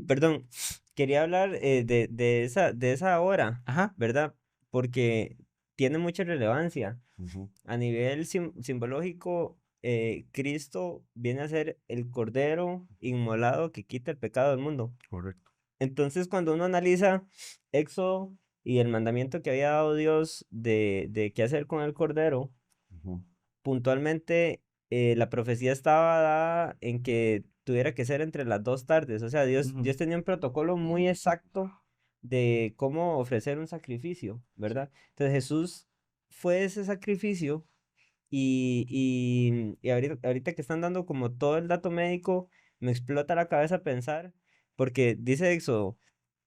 Perdón, quería hablar de esa hora, Ajá. ¿verdad? Porque tiene mucha relevancia. Ujú. A nivel simbológico, Cristo viene a ser el cordero inmolado que quita el pecado del mundo. Correcto. Entonces, cuando uno analiza Éxodo y el mandamiento que había dado Dios de qué hacer con el cordero, Ujú. puntualmente la profecía estaba dada en que tuviera que ser entre las 2 tardes. O sea, Ujú. Dios tenía un protocolo muy exacto de cómo ofrecer un sacrificio, ¿verdad? Entonces Jesús fue ese sacrificio y ahorita que están dando como todo el dato médico, me explota la cabeza pensar, porque dice Éxodo,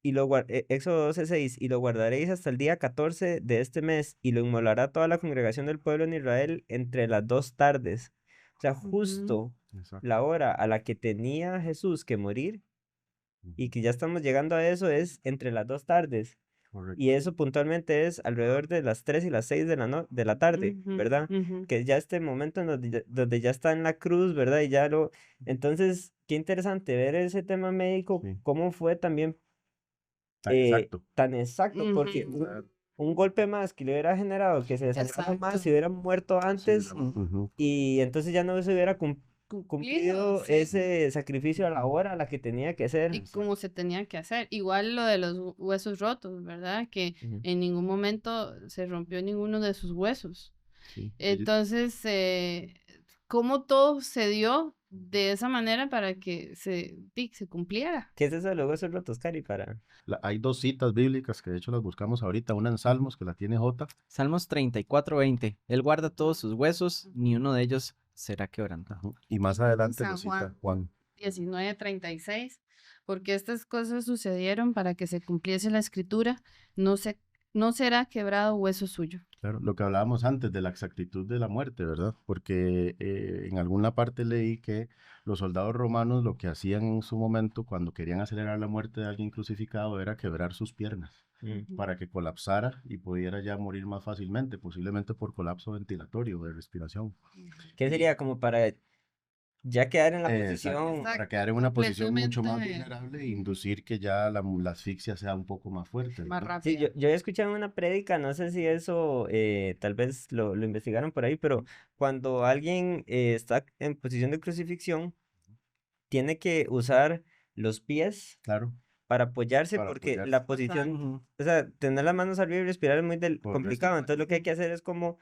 Éxodo 12:6, y lo guardaréis hasta el día 14 de este mes, y lo inmolará toda la congregación del pueblo en Israel entre las 2 tardes. O sea, Ujú. justo Exacto. la hora a la que tenía Jesús que morir, y que ya estamos llegando a eso, es entre las 2 tardes. Correcto. Y eso puntualmente es alrededor de las 3 y las 6 de la tarde, Ujú, ¿verdad? ujú. Que ya este momento en donde ya está en la cruz, ¿verdad? Y ya lo... Entonces, qué interesante ver ese tema médico, Sí. cómo fue también Exacto. tan exacto, porque Ujú. un golpe más que le hubiera generado que se desangrara más, Exacto. si hubiera muerto antes, Ujú. y entonces ya no se hubiera cumplido Sí. ese sacrificio a la hora a la que tenía que ser. Y como se tenía que hacer. Igual lo de los huesos rotos, ¿verdad? Que Ujú. en ningún momento se rompió ninguno de sus huesos. Sí. Entonces, cómo todo se dio de esa manera para que se cumpliera. ¿Qué es eso de los huesos rotos, Cari? Hay 2 citas bíblicas que de hecho las buscamos ahorita, una en Salmos que la tiene J. Salmos 34:20. Él guarda todos sus huesos, ni uno de ellos será quebrantado. Y más adelante San lo cita Juan. 19:36, porque estas cosas sucedieron para que se cumpliese la escritura, no será quebrado hueso suyo. Claro, lo que hablábamos antes de la exactitud de la muerte, ¿verdad? Porque en alguna parte leí que los soldados romanos lo que hacían en su momento cuando querían acelerar la muerte de alguien crucificado era quebrar sus piernas para que colapsara y pudiera ya morir más fácilmente, posiblemente por colapso ventilatorio de respiración. ¿Qué sería como para ya quedar en la Exacto, posición? para quedar en una posición mucho más Completamente, vulnerable e inducir que ya la asfixia sea un poco más fuerte, más ¿verdad? Sí, rápido. yo he escuchado una prédica, no sé si eso tal vez lo investigaron por ahí, pero cuando alguien está en posición de crucifixión, tiene que usar los pies Claro, para apoyarse para porque apoyarse. la posición, Ujú. o sea, tener las manos arriba y respirar es muy Correcto. complicado, entonces lo que hay que hacer es como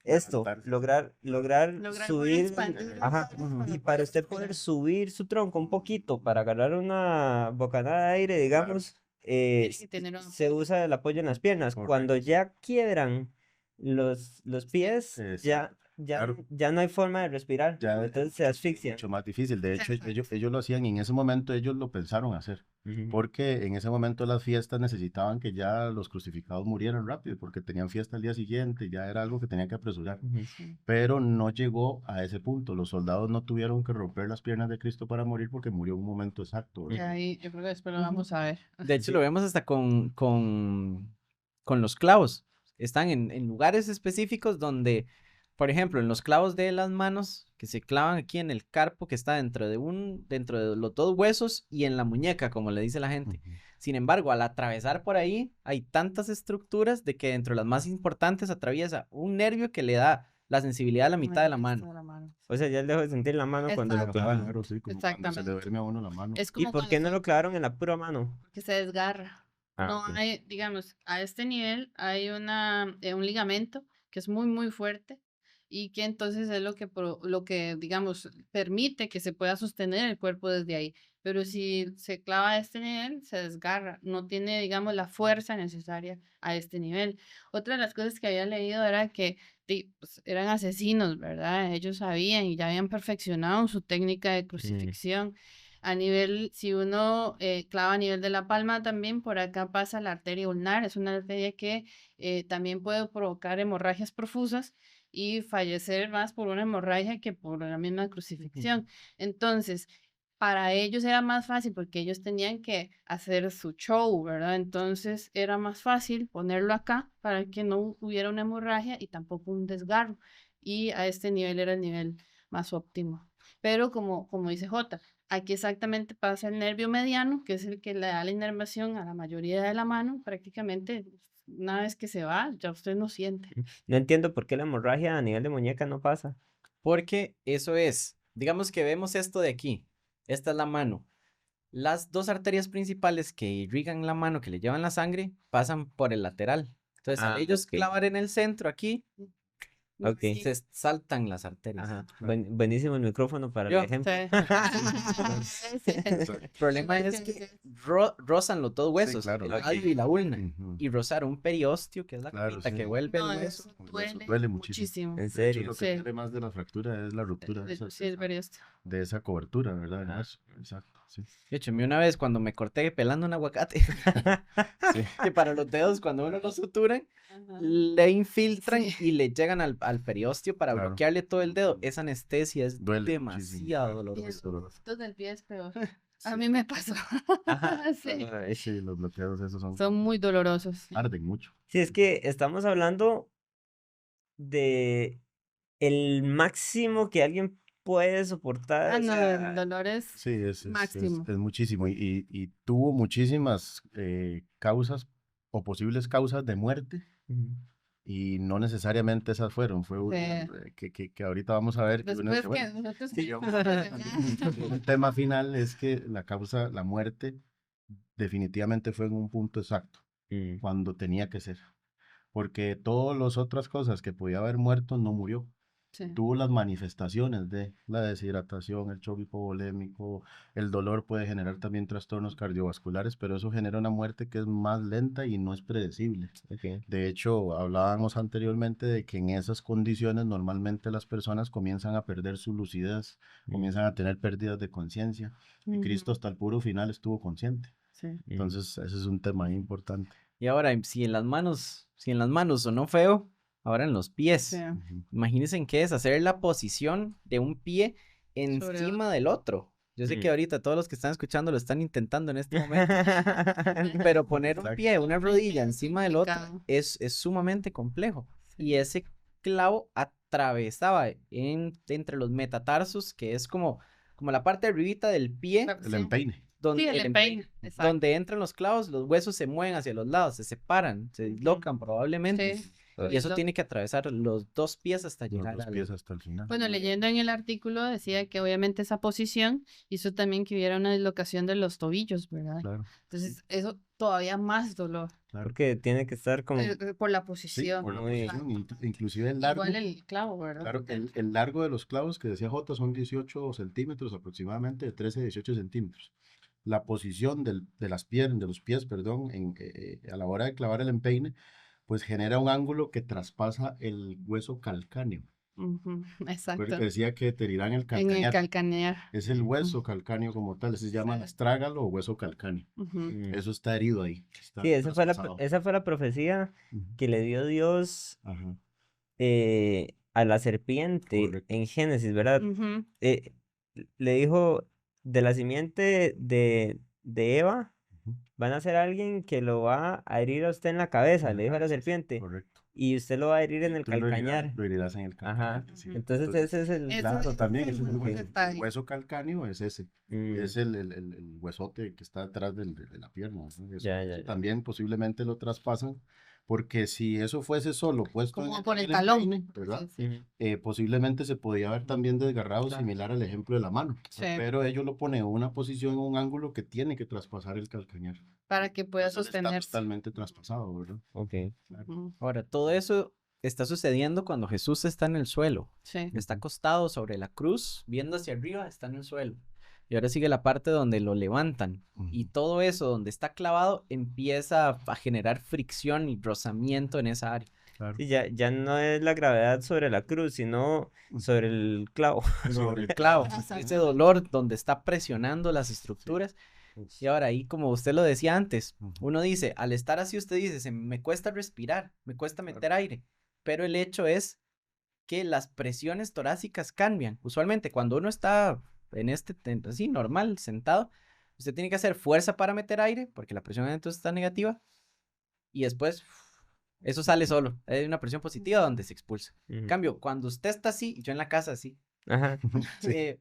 esto, Levantarse. lograr Lograr subir, expandir ajá, y para usted poder subir su tronco un poquito para agarrar una bocanada de aire, digamos, Tiene que tener un se usa el apoyo en las piernas. Cuando Correcto. ya quiebran los pies, Exacto. Claro. ya no hay forma de respirar, Ya entonces se asfixian. mucho más difícil. De hecho, Exacto. ellos lo hacían y en ese momento ellos lo pensaron hacer. Porque en ese momento las fiestas necesitaban que ya los crucificados murieran rápido, porque tenían fiesta al día siguiente, ya era algo que tenían que apresurar. Sí. Pero no llegó a ese punto. Los soldados no tuvieron que romper las piernas de Cristo para morir porque murió en un momento exacto, Y ¿verdad? ahí yo creo que después lo vamos a ver. De hecho, lo vemos hasta con los clavos. Están en lugares específicos donde, por ejemplo, en los clavos de las manos, que se clavan aquí en el carpo, que está dentro de los 2 huesos y en la muñeca, como le dice la gente. Ujú. Sin embargo, al atravesar por ahí, hay tantas estructuras de que dentro de las más importantes atraviesa un nervio que le da la sensibilidad a la mitad de la mano. O sea, ya él dejó de sentir la mano cuando lo Exacto. clavaron. Claro, sí, como cuando se le Exactamente. duerme a uno la mano. Es ¿Y como por qué no lo clavaron en la pura mano? porque se desgarra. No Ok. hay, digamos, a este nivel hay un ligamento que es muy, muy fuerte y que entonces es lo que, digamos, permite que se pueda sostener el cuerpo desde ahí. Pero si se clava a este nivel, se desgarra. No tiene, digamos, la fuerza necesaria a este nivel. Otra de las cosas que había leído era que pues, eran asesinos, ¿verdad? Ellos sabían y ya habían perfeccionado su técnica de crucifixión. A nivel, si uno clava a nivel de la palma también, por acá pasa la arteria ulnar, es una arteria que también puede provocar hemorragias profusas y fallecer más por una hemorragia que por la misma crucifixión. Entonces, para ellos era más fácil porque ellos tenían que hacer su show, ¿verdad? Entonces era más fácil ponerlo acá para que no hubiera una hemorragia y tampoco un desgarro. Y a este nivel era el nivel más óptimo. Pero como dice J, aquí exactamente pasa el nervio mediano, que es el que le da la inervación a la mayoría de la mano. Prácticamente, una vez que se va, ya usted no siente. No entiendo por qué la hemorragia a nivel de muñeca no pasa. Porque eso es, digamos que vemos esto de aquí. Esta es la mano. Las 2 arterias principales que irrigan la mano, que le llevan la sangre, pasan por el lateral. Entonces, al ellos Ok. clavar en el centro aquí, Ok. se saltan las arterias. Ajá. Buenísimo el micrófono para el Yo. ejemplo. El problema es que rozan los 2 huesos, claro. el radio y la ulna. Ujú. Y rozar un periósteo, que es la Claro, capita sí. que vuelve No, el hueso. eso Eso duele, duele muchísimo. muchísimo. En De hecho, serio. lo que Sí. duele más de la fractura es la ruptura de Sí, es verdad esto. de esa cobertura, ¿verdad? Además, exacto, sí. De hecho, a mí una vez cuando me corté pelando un aguacate, que para los dedos cuando uno lo suturan, le infiltran Sí. y le llegan al periósteo para Claro. bloquearle todo el dedo. Esa anestesia es Duele demasiado muchísimo. Y dolorosa. el dedo del pie es peor. A mí me pasó. Sí. Ay. Sí, los bloqueados esos Son muy dolorosos. arden mucho. Sí, es que estamos hablando de el máximo que alguien puede soportar. Ah, o no, sea, el dolor es Sí, máximo. es muchísimo y tuvo muchísimas causas o posibles causas de muerte ujú. y no necesariamente esas fueron, fue una que ahorita vamos a ver que uno Después dice, que bueno, nosotros sí, queremos mencionar. el tema final es que la muerte definitivamente fue en un punto exacto, cuando tenía que ser, porque todas las otras cosas que podía haber muerto no murió. Sí. tuvo las manifestaciones de la deshidratación, el choque hipovolémico, el dolor puede generar también trastornos cardiovasculares, pero eso genera una muerte que es más lenta y no es predecible. Ok. De hecho, hablábamos anteriormente de que en esas condiciones normalmente las personas comienzan a perder su lucidez, comienzan a tener pérdidas de conciencia, y Cristo hasta el puro final estuvo consciente. Sí. Entonces, ese es un tema ahí importante. Y ahora, si en las manos sonó feo, ahora en los pies. Sí. Ujú. Imagínense qué es hacer la posición de un pie Sobre encima del otro. Yo sé que ahorita todos los que están escuchando lo están intentando en este momento, pero poner un Exacto. pie, una rodilla Es encima del otro complicado. es sumamente complejo. Sí. Y ese clavo atravesaba entre los metatarsos, que es como la parte arribita del pie, Claro, El sí. empeine. donde, Sí, el empeine, exacto. donde entran los clavos, los huesos se mueven hacia los lados, se separan, se dislocan probablemente. Sí. Y eso tiene que atravesar los dos pies hasta Los llegar dos al... pies hasta el final. Bueno, leyendo en el artículo decía que obviamente esa posición hizo también que hubiera una dislocación de los tobillos, ¿verdad? Claro, Entonces, eso todavía más dolor claro. Porque tiene que estar como... por la Sí, posición. por la Muy- posición, inclusive el largo. Igual el clavo, ¿verdad? Claro, el largo de los clavos que decía J son 18 centímetros aproximadamente, de 13 a 18 centímetros. La posición de las piernas, de los pies, perdón, a la hora de clavar el empeine, pues genera un ángulo que traspasa el hueso calcáneo. Ujú, Recuerda exacto. que decía que te dirán el En el calcañar. calcanear. Es el hueso calcáneo como tal, ese se llama Sí. astrágalo o hueso calcáneo. Ujú. Mm. Eso está herido ahí. Está Sí, traspasado. esa fue la profecía Ujú. que le dio Dios Ajá, a la serpiente correcto. en Génesis, ¿verdad? Ujú. Le dijo, de la simiente de Eva, Ujú. van a ser alguien que lo va a herir a usted en la cabeza, En le la dijo a la cabeza, serpiente, correcto. y usted lo va a herir en el Tú calcañar. lo herirás en el Ajá. calcañar. Sí. Entonces ese es el... Eso Claro, es también el ese es el hueso hueso. calcáneo. El hueso calcáneo es ese. Mm, Es el huesote que está detrás de la pierna, ¿no? Eso, ya, eso ya. también posiblemente lo traspasan, porque si eso fuese solo puesto Como en por el el talón. empeine, ¿verdad? Sí, sí. Ujú. Posiblemente se podía haber también desgarrado Claro. similar al ejemplo de la mano, Sí. pero ellos lo ponen en una posición, en un ángulo que tiene que traspasar el calcañar. Para que pueda Entonces está sostenerse. totalmente traspasado, ¿verdad? Ok. Claro. Ujú. Ahora, todo eso está sucediendo cuando Jesús está en el suelo. Sí. Está acostado sobre la cruz, viendo hacia arriba, está en el suelo. Y ahora sigue la parte donde lo levantan. Y Ujú. todo eso donde está clavado empieza a generar fricción y rozamiento en esa área. Claro. Sí, ya no es la gravedad sobre la cruz, sino sobre el clavo. Sobre el clavo. Exacto. Ese dolor donde está presionando las estructuras. Y ahora ahí, como usted lo decía antes, Ujú. uno dice, al estar así usted dice, me cuesta respirar, me cuesta meter aire. Pero el hecho es que las presiones torácicas cambian. Usualmente cuando uno está así normal, sentado, usted tiene que hacer fuerza para meter aire, porque la presión entonces está negativa, y después eso sale solo. Hay una presión positiva donde se expulsa. En Ujú. cambio, cuando usted está así, yo en la casa así, Ajá. Sí.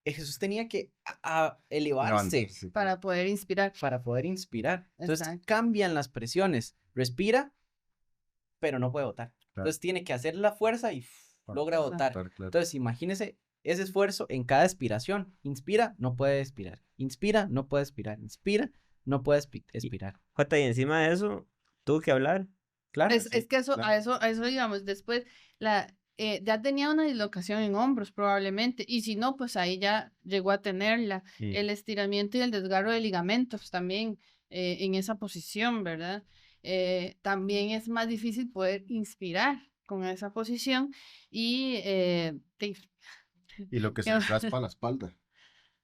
Jesús tenía que elevarse Levantarse. Para poder inspirar. para poder inspirar. Entonces Exacto. cambian las presiones. Respira, pero no puede botar. Claro. Entonces tiene que hacer la fuerza y logra Exacto. botar. Claro, claro. Entonces imagínese ese esfuerzo en cada expiración. Inspira, no puede expirar. Inspira, no puede expirar. Inspira, no puede expirar. Jota, y encima de eso, tuvo que hablar. Claro. Es que eso, claro. a eso digamos, después ya tenía una dislocación en hombros probablemente, y si no, pues ahí ya llegó a tenerla. Mm. El estiramiento y el desgarro de ligamentos también en esa posición, ¿verdad? También es más difícil poder inspirar con esa posición y Y lo que se raspa la espalda.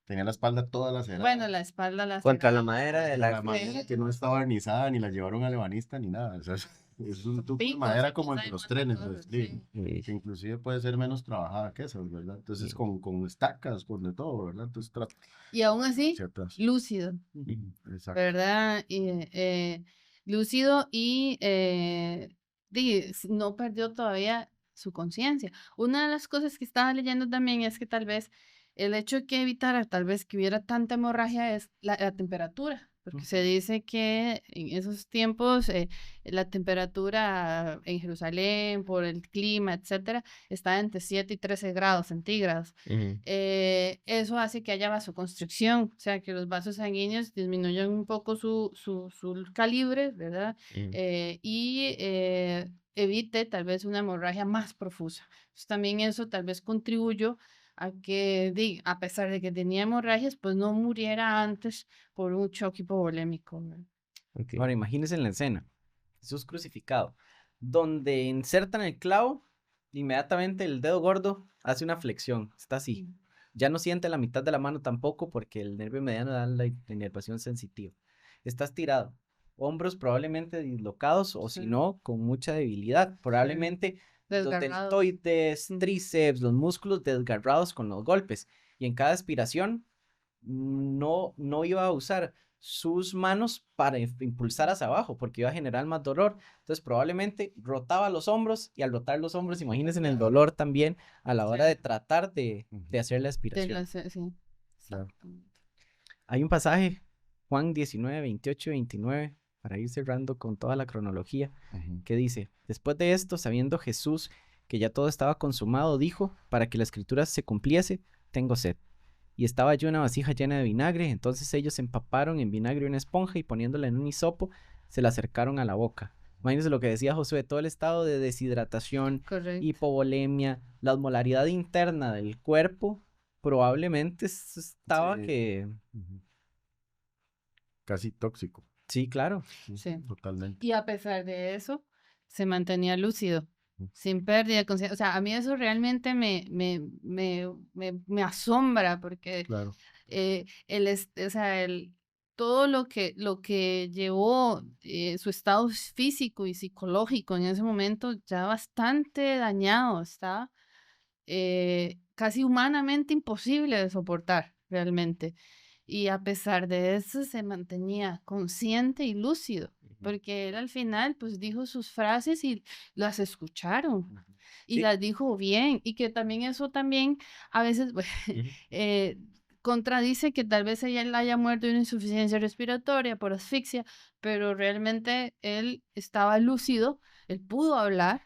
Tenía la espalda toda lacerada. bueno, la espalda la Contra la cerrada. madera de La la... madera que no está barnizada ni la llevaron al ebanista ni nada. O sea, es un tubo de Picos, madera como el de quizá, los y trenes, cosas, pues, sí, Sí. que inclusive puede ser menos trabajada que esas, ¿verdad? Entonces Sí. con estacas, con de todo, ¿verdad? Entonces trata Y aún así, hacia atrás. lúcido. Exacto. ¿Verdad? Y, lúcido y no perdió todavía su conciencia. Una de las cosas que estaba leyendo también es que tal vez el hecho de que evitara tal vez que hubiera tanta hemorragia es la temperatura, porque se dice que en esos tiempos la temperatura en Jerusalén, por el clima, etcétera, está entre 7 y 13 grados centígrados. Ujú. Eso hace que haya vasoconstricción, o sea, que los vasos sanguíneos disminuyan un poco su calibre, ¿verdad? Ujú. Y evite tal vez una hemorragia más profusa. Entonces, también eso tal vez contribuyó a que, a pesar de que tenía hemorragias, pues no muriera antes por un choque hipovolémico, ¿verdad? Ok. Ahora imagínense en la escena, Jesús crucificado, donde insertan el clavo, inmediatamente el dedo gordo hace una flexión, está así. Ya no siente la mitad de la mano tampoco porque el nervio mediano da la inervación sensitiva. Está estirado, hombros probablemente dislocados o si Sí. no, con mucha debilidad. Probablemente los Desgarrado. deltoides, Mm. tríceps, los músculos desgarrados con los golpes. Y en cada aspiración no iba a usar sus manos para impulsar hacia abajo porque iba a generar más dolor. Entonces probablemente rotaba los hombros y al rotar los hombros, imagínense en el dolor también a la hora Sí. de tratar de hacer la De aspiración. sí, Claro. exactamente. Hay un pasaje, Juan 19, 28 y 29, para ir cerrando con toda la cronología, Ujú. que dice, después de esto, sabiendo Jesús que ya todo estaba consumado, dijo, para que la escritura se cumpliese, tengo sed. Y estaba allí una vasija llena de vinagre, entonces ellos empaparon en vinagre una esponja y poniéndola en un hisopo, se la acercaron a la boca. Imagínense lo que decía Josué, todo el estado de deshidratación, Correcto. hipovolemia, la osmolaridad interna del cuerpo, probablemente estaba Sí. que... Ujú. Casi tóxico. Sí, claro. Sí. Totalmente. Y a pesar de eso, se mantenía lúcido, Ujú. sin pérdida de conciencia. O sea, a mí eso realmente me asombra porque Claro. o sea, todo lo que llevó su estado físico y psicológico en ese momento ya bastante dañado, estaba casi humanamente imposible de soportar realmente. Y a pesar de eso se mantenía consciente y lúcido, porque él al final pues dijo sus frases y las escucharon y Sí. las dijo bien y que también eso también a veces Ujú. eh, contradice que tal vez ella haya muerto de una insuficiencia respiratoria por asfixia, pero realmente él estaba lúcido, él pudo hablar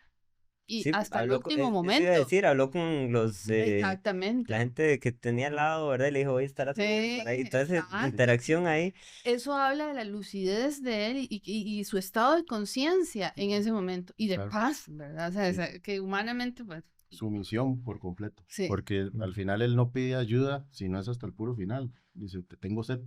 y Sí, hasta el habló con, último eso iba a momento. decir, habló con los, la Exactamente. gente que tenía al lado, ¿verdad? Y le dijo, voy a estar Sí, por ahí. Entonces, exacto. interacción ahí. Eso habla de la lucidez de él y su estado de conciencia en ese momento y de Claro. paz, ¿verdad? O sea, Sí. que humanamente, pues, Sumisión por completo. sí. Porque al final él no pide ayuda, sino es hasta el puro final. Dice, te tengo sed.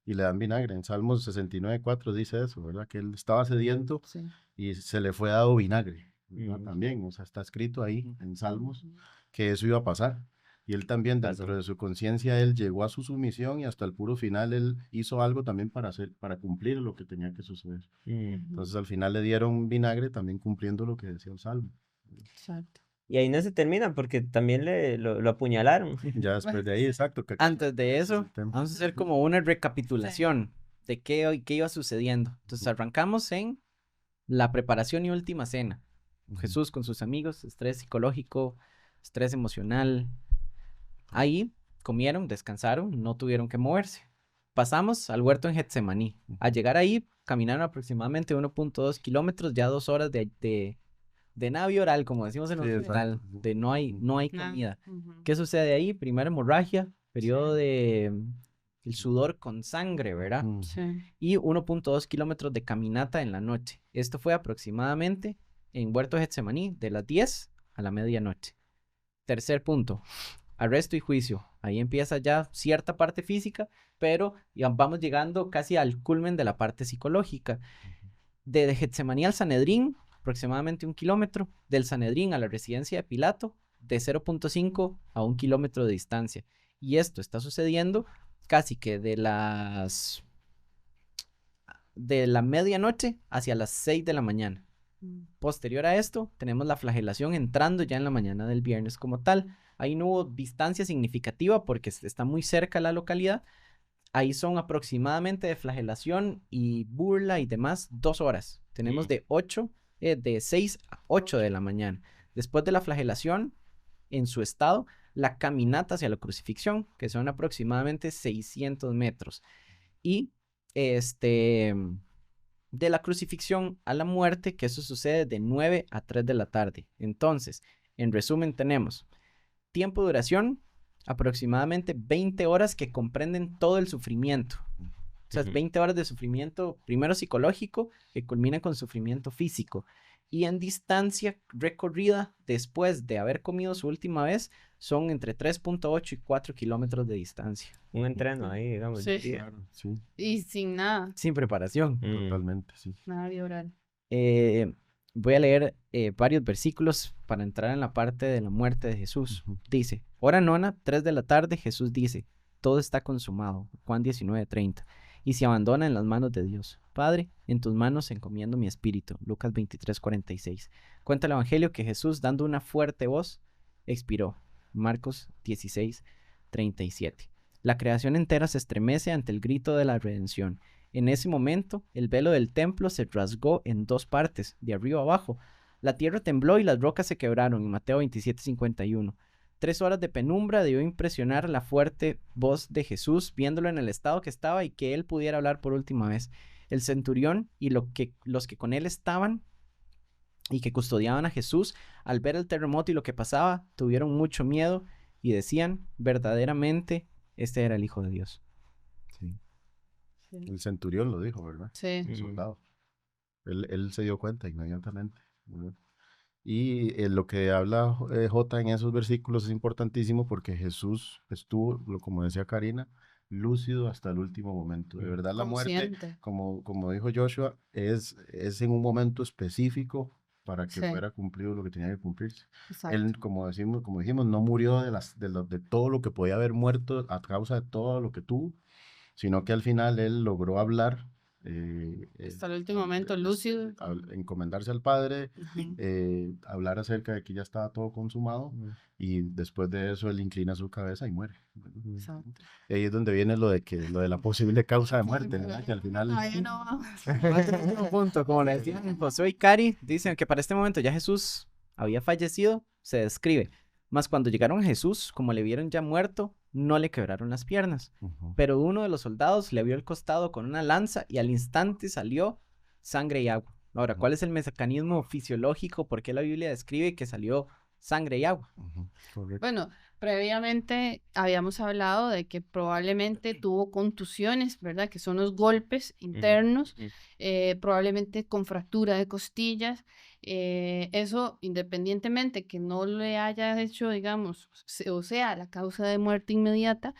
Y le dan vinagre. En Salmos 69:4 dice eso, ¿verdad? Que él estaba sediento Sí. y se le fue dado vinagre, ¿verdad? Ujú. También, o sea, está escrito ahí en Salmos Ujú. que eso iba a pasar. Y él también, Pasó. dentro de su conciencia, él llegó a su sumisión y hasta el puro final él hizo algo también para cumplir lo que tenía que suceder. Entonces al final le dieron vinagre también cumpliendo lo que decía el Salmo. Exacto. Y ahí no se termina porque también lo apuñalaron. Ya después de ahí, exacto. Antes de ese es eso, el tema. vamos a hacer como una recapitulación de qué iba sucediendo. Entonces arrancamos en la preparación y última cena. Ujú. Jesús con sus amigos, estrés psicológico, estrés emocional. Ahí comieron, descansaron, no tuvieron que moverse. Pasamos al huerto en Getsemaní. Al llegar ahí, caminaron aproximadamente 1.2 kilómetros, ya 2 horas de navio oral, como decimos en el Sí, hospital, exacto. de no hay Ah, comida. ujú. ¿Qué sucede ahí? Primera hemorragia, periodo de el sudor con sangre, ¿verdad? Ujú. Sí. Y 1.2 kilómetros de caminata en la noche. Esto fue aproximadamente en Huerto de Getsemaní de las 10 a la medianoche. Tercer punto, arresto y juicio. Ahí empieza ya cierta parte física, pero vamos llegando casi al culmen de la parte psicológica. De Getsemaní al Sanedrín, aproximadamente 1 kilómetro. Del Sanedrín a la residencia de Pilato, de 0.5 a 1 kilómetro de distancia. Y esto está sucediendo casi que de la medianoche hacia las 6 de la mañana. Posterior a esto, tenemos la flagelación entrando ya en la mañana del viernes como tal. Ahí no hubo distancia significativa porque está muy cerca la localidad. Ahí son aproximadamente de flagelación y burla y demás 2 horas. Tenemos de 6 a 8 de la mañana. Después de la flagelación, en su estado, la caminata hacia la crucifixión, que son aproximadamente 600 metros. Y de la crucifixión a la muerte, que eso sucede de 9 a 3 de la tarde. Entonces, en resumen, tenemos tiempo de duración, aproximadamente 20 horas que comprenden todo el sufrimiento. O sea, 20 horas de sufrimiento, primero psicológico, que culmina con sufrimiento físico. Y en distancia recorrida, después de haber comido su última vez, son entre 3.8 y 4 kilómetros de distancia. Un entreno ahí, digamos. Sí. Claro, sí, Y sin nada, Sin preparación. totalmente, sí. nada de orar. Voy a leer varios versículos para entrar en la parte de la muerte de Jesús. Ujú. Dice, hora nona, 3 de la tarde, Jesús dice, todo está consumado. Juan 19:30. Y se abandona en las manos de Dios. Padre, en tus manos encomiendo mi espíritu. Lucas 23:46. Cuenta el Evangelio que Jesús, dando una fuerte voz, expiró. Marcos 16:37. La creación entera se estremece ante el grito de la redención. En ese momento, el velo del templo se rasgó en dos partes, de arriba a abajo. La tierra tembló y las rocas se quebraron, en Mateo 27:51. 3 horas de penumbra debió impresionar la fuerte voz de Jesús, viéndolo en el estado que estaba y que él pudiera hablar por última vez. El centurión y los que con él estaban y que custodiaban a Jesús, al ver el terremoto y lo que pasaba, tuvieron mucho miedo y decían, verdaderamente, este era el Hijo de Dios. Sí. Sí. El centurión lo dijo, ¿verdad? Sí. El soldado. Él se dio cuenta inmediatamente. ¿Verdad? Y lo que habla J en esos versículos es importantísimo porque Jesús estuvo, como decía Karina, lúcido hasta el último momento. De verdad, la muerte, Consciente. como dijo Joshua, es en un momento específico para que Sí. fuera cumplido lo que tenía que cumplirse. Exacto. Él, como dijimos, no murió de todo lo que podía haber muerto a causa de todo lo que tuvo, sino que al final él logró hablar. Hasta el último momento, lúcido. Encomendarse al Padre, Ujú. hablar acerca de que ya estaba todo consumado, y después de eso él inclina su cabeza y muere. Exacto. Y ahí es donde viene lo de la posible causa de muerte, ¿verdad? Que al final Ay, no vamos. Otro último punto, como le decían Josué y Cari, dicen que para este momento ya Jesús había fallecido, se describe. Mas cuando llegaron a Jesús, como le vieron ya muerto, no le quebraron las piernas. Ujú. Pero uno de los soldados le abrió el costado con una lanza y al instante salió sangre y agua. Ahora, ¿cuál es el mecanismo fisiológico? ¿Por qué la Biblia describe que salió sangre y agua? Ujú, correcto. Bueno, previamente habíamos hablado de que probablemente tuvo contusiones, ¿verdad? Que son los golpes internos, probablemente con fractura de costillas. Eso, independientemente que no le haya hecho, digamos, o sea, la causa de muerte inmediata,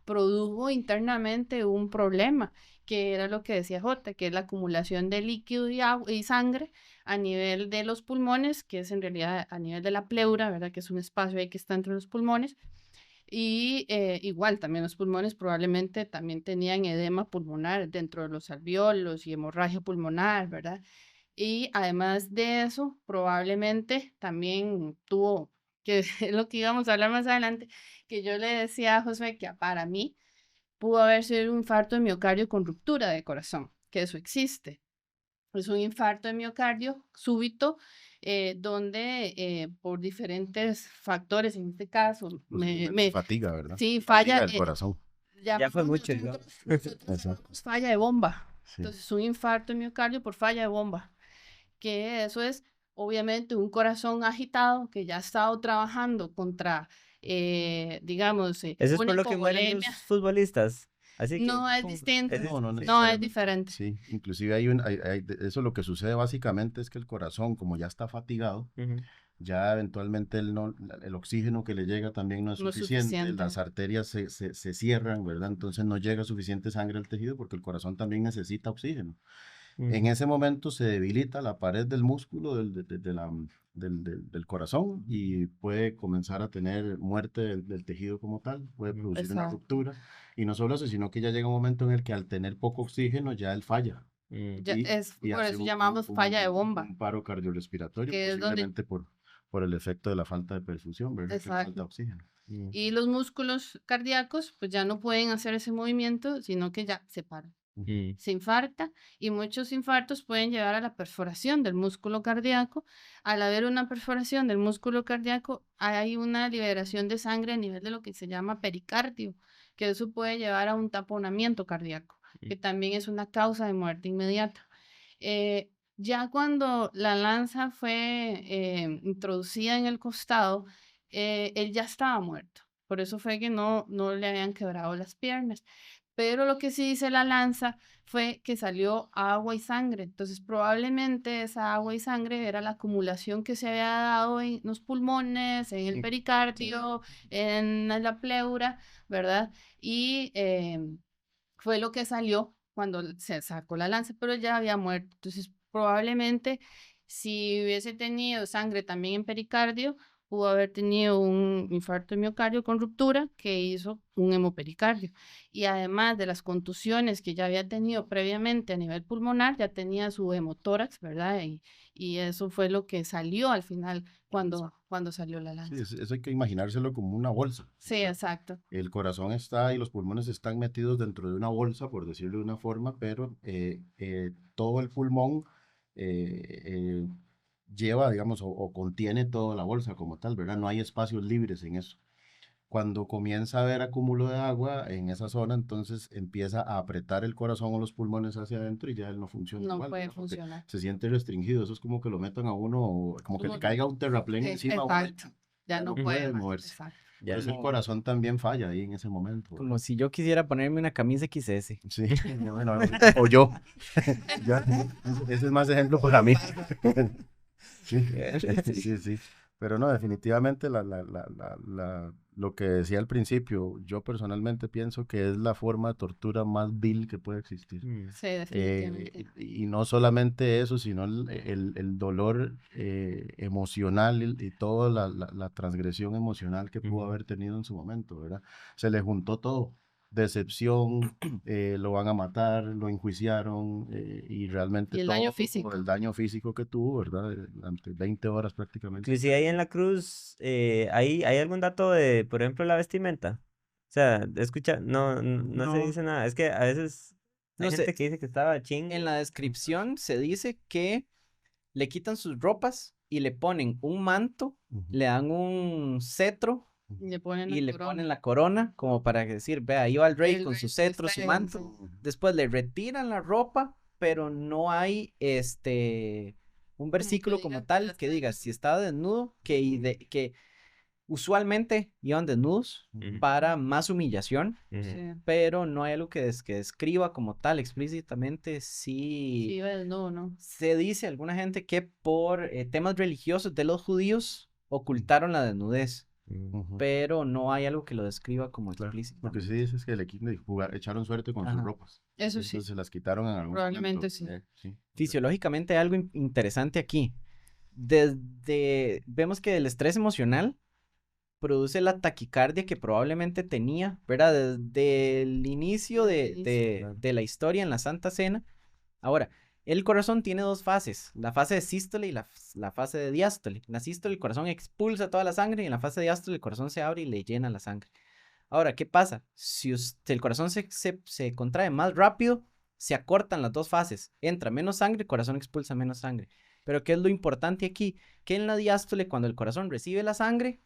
produjo internamente un problema, que era lo que decía Jota, que es la acumulación de líquido y, y sangre a nivel de los pulmones, que es en realidad a nivel de la pleura, ¿verdad? Que es un espacio ahí que está entre los pulmones. Y igual también los pulmones probablemente también tenían edema pulmonar dentro de los alvéolos y hemorragia pulmonar, ¿verdad? Y además de eso, probablemente también tuvo, que es lo que íbamos a hablar más adelante, que yo le decía a José que para mí pudo haber sido un infarto de miocardio con ruptura de corazón, que eso existe. Es un infarto de miocardio súbito, donde por diferentes factores, en este caso, Fatiga, ¿verdad? sí, Fatiga falla, del corazón. Ya fue mucho, nosotros Exacto. llamamos falla de bomba. Sí. Entonces, un infarto de miocardio por falla de bomba, que eso es obviamente un corazón agitado que ya ha estado trabajando contra, digamos, Eso es una por lo que mueren los hipovolemia. futbolistas. Así que No es ¿cómo? distinto. Es No, no No, es necesariamente. diferente. Sí, inclusive eso lo que sucede básicamente es que el corazón, como ya está fatigado, Ujú. ya eventualmente el oxígeno que le llega también no es No es suficiente, suficiente. las arterias se cierran, ¿verdad? Entonces no llega suficiente sangre al tejido porque el corazón también necesita oxígeno. En ese momento se debilita la pared del músculo del corazón y puede comenzar a tener muerte del tejido como tal, puede producir una Exacto. ruptura. Y no solo eso, sino que ya llega un momento en el que al tener poco oxígeno ya él falla. Ya Y, es y por hace eso llamamos falla de bomba, un paro cardiorrespiratorio, que es donde, posiblemente por el efecto de la falta de perfusión, ¿verdad? Que falta de exacto. oxígeno. Y los músculos cardíacos, pues ya no pueden hacer ese movimiento, sino que ya se paran. Se infarta y muchos infartos pueden llevar a la perforación del músculo cardíaco. Al haber una perforación del músculo cardíaco, hay una liberación de sangre a nivel de lo que se llama pericardio, que eso puede llevar a un taponamiento cardíaco, que también es una causa de muerte inmediata. Ya cuando la lanza fue introducida en el costado, él ya estaba muerto. Por eso fue que no le habían quebrado las piernas. Pero lo que sí dice la lanza fue que salió agua y sangre. Entonces, probablemente esa agua y sangre era la acumulación que se había dado en los pulmones, en el pericardio, en la pleura, ¿verdad? Y fue lo que salió cuando se sacó la lanza, pero ya había muerto. Entonces, probablemente si hubiese tenido sangre también en pericardio, pudo haber tenido un infarto de miocardio con ruptura que hizo un hemopericardio. Y además de las contusiones que ya había tenido previamente a nivel pulmonar, ya tenía su hemotórax, ¿verdad? Y eso fue lo que salió al final cuando salió la Sí, lanza. eso hay que imaginárselo como una bolsa. Sí, exacto. El corazón está y los pulmones están metidos dentro de una bolsa, por decirlo de una forma, pero todo el pulmón eh, eh, lleva, digamos, o contiene toda la bolsa como tal, ¿verdad? No hay espacios libres en eso. Cuando comienza a haber acúmulo de agua en esa zona, entonces empieza a apretar el corazón o los pulmones hacia adentro y ya él no funciona No igual, puede ¿verdad? Porque funcionar. se siente restringido. Eso es como que lo metan a uno, como que le Como- caiga un terraplén encima a uno y Exacto. Ya ya no no puede puede más. moverse. Exacto. Ya Entonces el no. corazón también falla ahí en ese momento, ¿verdad? Como si yo quisiera ponerme una camisa XS. Sí, bueno, o yo. Ya, ese es más ejemplo para mí. Sí, sí, sí. Pero no, definitivamente lo que decía al principio, yo personalmente pienso que es la forma de tortura más vil que puede existir. Sí, definitivamente. Y no solamente eso, sino el dolor emocional y toda la transgresión emocional que pudo haber tenido en su momento, ¿verdad? Se le juntó todo, decepción, lo van a matar, lo enjuiciaron y realmente Y el todo daño físico. el daño físico que tuvo, ¿verdad? Durante 20 horas prácticamente. Inclusive ahí en la cruz, ¿hay algún dato de, por ejemplo, la vestimenta? O sea, escucha, no se No. dice nada. Es que a veces hay No sé, gente que dice que estaba ching. en la descripción se dice que le quitan sus ropas y le ponen un manto, Ujú. le dan un cetro Y le ponen y la le corona. ponen la corona como para decir, vea, ahí va el rey El con rey su sí cetro, está su en- manto. Después le retiran la ropa, pero no hay un versículo como diga que tal ya que está diga desnudo. si estaba desnudo, que usualmente iban desnudos Ujú, para más humillación, ujú. Sí. pero no hay algo que describa como tal explícitamente Sí, si iba desnudo, ¿no? se dice alguna gente que por temas religiosos de los judíos ocultaron la desnudez, Ujú. pero no hay algo que lo describa como Claro, lo que explícitamente. sí dice es que el equipo echaron suerte con sus Ajá. ropas. Eso sí, Entonces se las quitaron en algún probablemente momento. sí. Sí. Fisiológicamente hay algo interesante aquí. Vemos que el estrés emocional produce la taquicardia que probablemente tenía, ¿verdad? Desde el inicio Desde el inicio. Claro. de la historia en la Santa Cena. Ahora, el corazón tiene dos fases, la fase de sístole y la fase de diástole. En la sístole el corazón expulsa toda la sangre y en la fase de diástole el corazón se abre y le llena la sangre. Ahora, ¿qué pasa? Si el corazón se contrae más rápido, se acortan las dos fases. Entra menos sangre, el corazón expulsa menos sangre. Pero ¿qué es lo importante aquí? Que en la diástole, cuando el corazón recibe la sangre,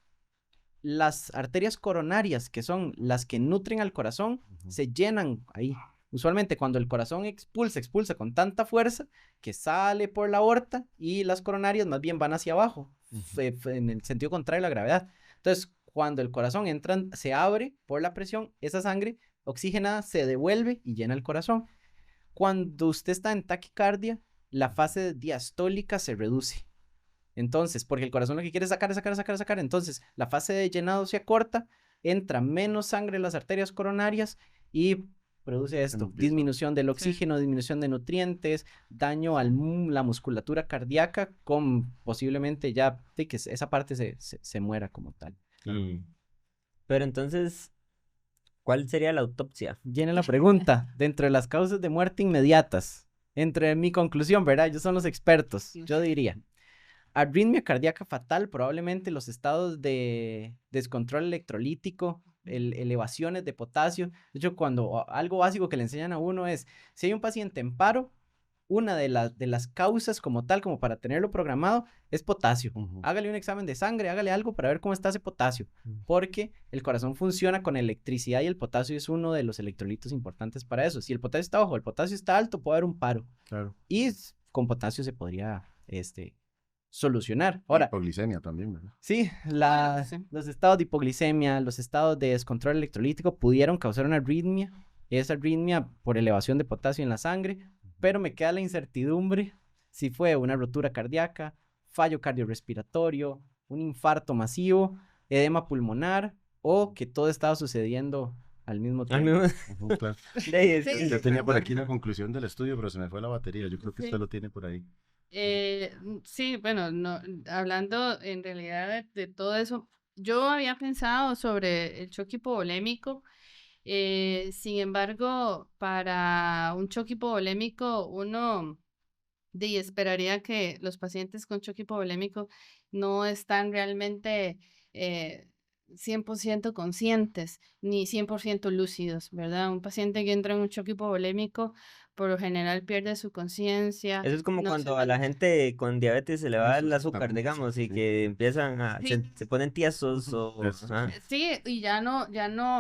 las arterias coronarias, que son las que nutren al corazón, se llenan ahí. Usualmente cuando el corazón expulsa con tanta fuerza que sale por la aorta y las coronarias más bien van hacia abajo, en el sentido contrario a la gravedad. Entonces, cuando el corazón se abre por la presión, esa sangre oxigenada se devuelve y llena el corazón. Cuando usted está en taquicardia, la fase diastólica se reduce. Entonces, porque el corazón lo que quiere es sacar. Entonces, la fase de llenado se acorta, entra menos sangre en las arterias coronarias y produce esto: Empieza. disminución del Sí. oxígeno, disminución de nutrientes, daño a la musculatura cardíaca, con posiblemente ya que esa parte se muera como tal. Pero entonces, ¿cuál sería la autopsia? Viene la pregunta: dentro de las causas de muerte inmediatas, entre mi conclusión, ¿verdad? Ellos son los expertos. Yo diría: arritmia cardíaca fatal, probablemente los estados de descontrol electrolítico, elevaciones de potasio. De hecho, cuando algo básico que le enseñan a uno es, si hay un paciente en paro, una de las causas como tal, como para tenerlo programado, es potasio. Hágale un examen de sangre, hágale algo para ver cómo está ese potasio, porque el corazón funciona con electricidad y el potasio es uno de los electrolitos importantes para eso. Si el potasio está bajo, el potasio está alto, puede haber un paro. Claro. Y con potasio se podría solucionar. Ahora, Hipoglicemia también, ¿verdad? sí, los estados de hipoglicemia, los estados de descontrol electrolítico pudieron causar una arritmia. Esa arritmia por elevación de potasio en la sangre, pero me queda la incertidumbre si fue una rotura cardíaca, fallo cardiorrespiratorio, un infarto masivo, edema pulmonar o que todo estaba sucediendo al mismo tiempo. Claro. Sí, Yo tenía por aquí la conclusión del estudio, pero se me fue la batería. Yo creo que usted lo tiene por ahí. Sí, bueno, no, hablando en realidad de todo eso, yo había pensado sobre el choque hipovolémico. Sin embargo, para un choque hipovolémico, uno esperaría que los pacientes con choque hipovolémico no están realmente eh, 100% conscientes ni 100% lúcidos, ¿verdad? Un paciente que entra en un choque hipovolémico por lo general pierde su conciencia. Eso es como No se cuando a la gente con diabetes se le va Eso el azúcar, exactamente, digamos, y sí. que empiezan Sí, se ponen tiesos o... Eso, ajá. sí. sí, y no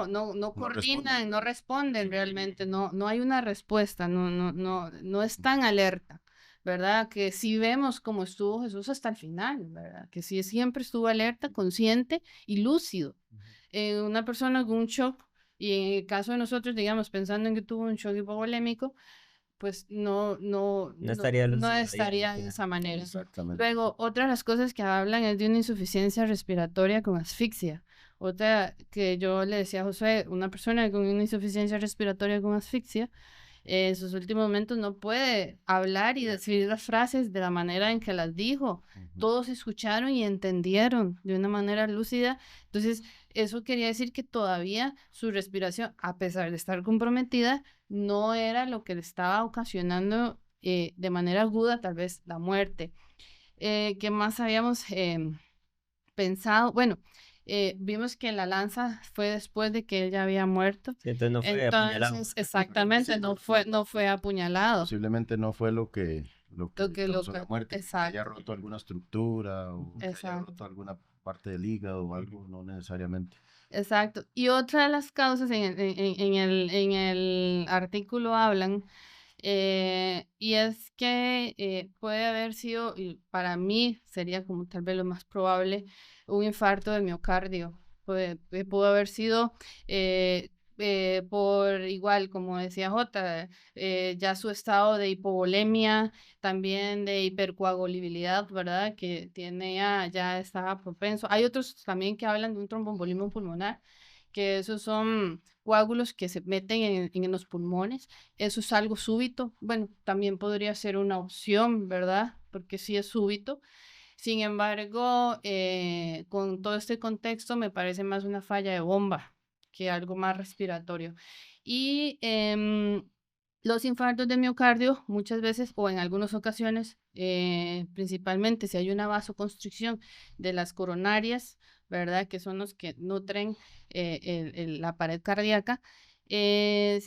No coordinan, responden. no responden realmente, no hay una respuesta, no están alerta, ¿verdad? Que sí vemos cómo estuvo Jesús hasta el final, ¿verdad? Que sí siempre estuvo alerta, consciente y lúcido. Una persona con un shock, y en el caso de nosotros, digamos, pensando en que tuvo un shock hipovolémico, pues No estaría no lúcido ahí. estaría de esa manera. Exactamente. Luego, otra de las cosas que hablan es de una insuficiencia respiratoria con asfixia. Otra que yo le decía a José, una persona con una insuficiencia respiratoria con asfixia, en sus últimos momentos no puede hablar y decir las frases de la manera en que las dijo. Todos escucharon y entendieron de una manera lúcida. Entonces, eso quería decir que todavía su respiración, a pesar de estar comprometida, no era lo que le estaba ocasionando de manera aguda tal vez la muerte. ¿Qué más habíamos pensado? Bueno, vimos que la lanza fue después de que él ya había muerto. Sí, entonces no fue apuñalado. Entonces, exactamente, no fue apuñalado. Posiblemente no fue lo que Lo que lo causó la que- muerte. Que haya exacto, roto alguna estructura o que haya exacto, roto alguna parte del hígado o algo, no necesariamente. exacto. Y otra de las causas en el artículo hablan, y es que puede haber sido, y para mí sería como tal vez lo más probable, un infarto de miocardio. Pudo haber sido eh, por igual, como decía Jota, ya su estado de hipovolemia, también de hipercoagulabilidad, ¿verdad? Que tiene ya estaba propenso. Hay otros también que hablan de un tromboembolismo pulmonar, que esos son coágulos que se meten en los pulmones. Eso es algo súbito. Bueno, también podría ser una opción, ¿verdad? Porque sí es súbito. Sin embargo, con todo este contexto me parece más una falla de bomba que algo más respiratorio. Y los infartos de miocardio muchas veces o en algunas ocasiones, principalmente si hay una vasoconstricción de las coronarias, ¿verdad? Que son los que nutren la pared cardíaca. Si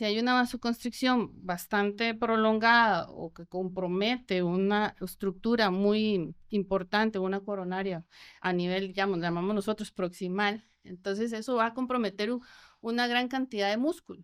hay una vasoconstricción bastante prolongada o que compromete una estructura muy importante, una coronaria a nivel, llamamos nosotros proximal, entonces eso va a comprometer una gran cantidad de músculo.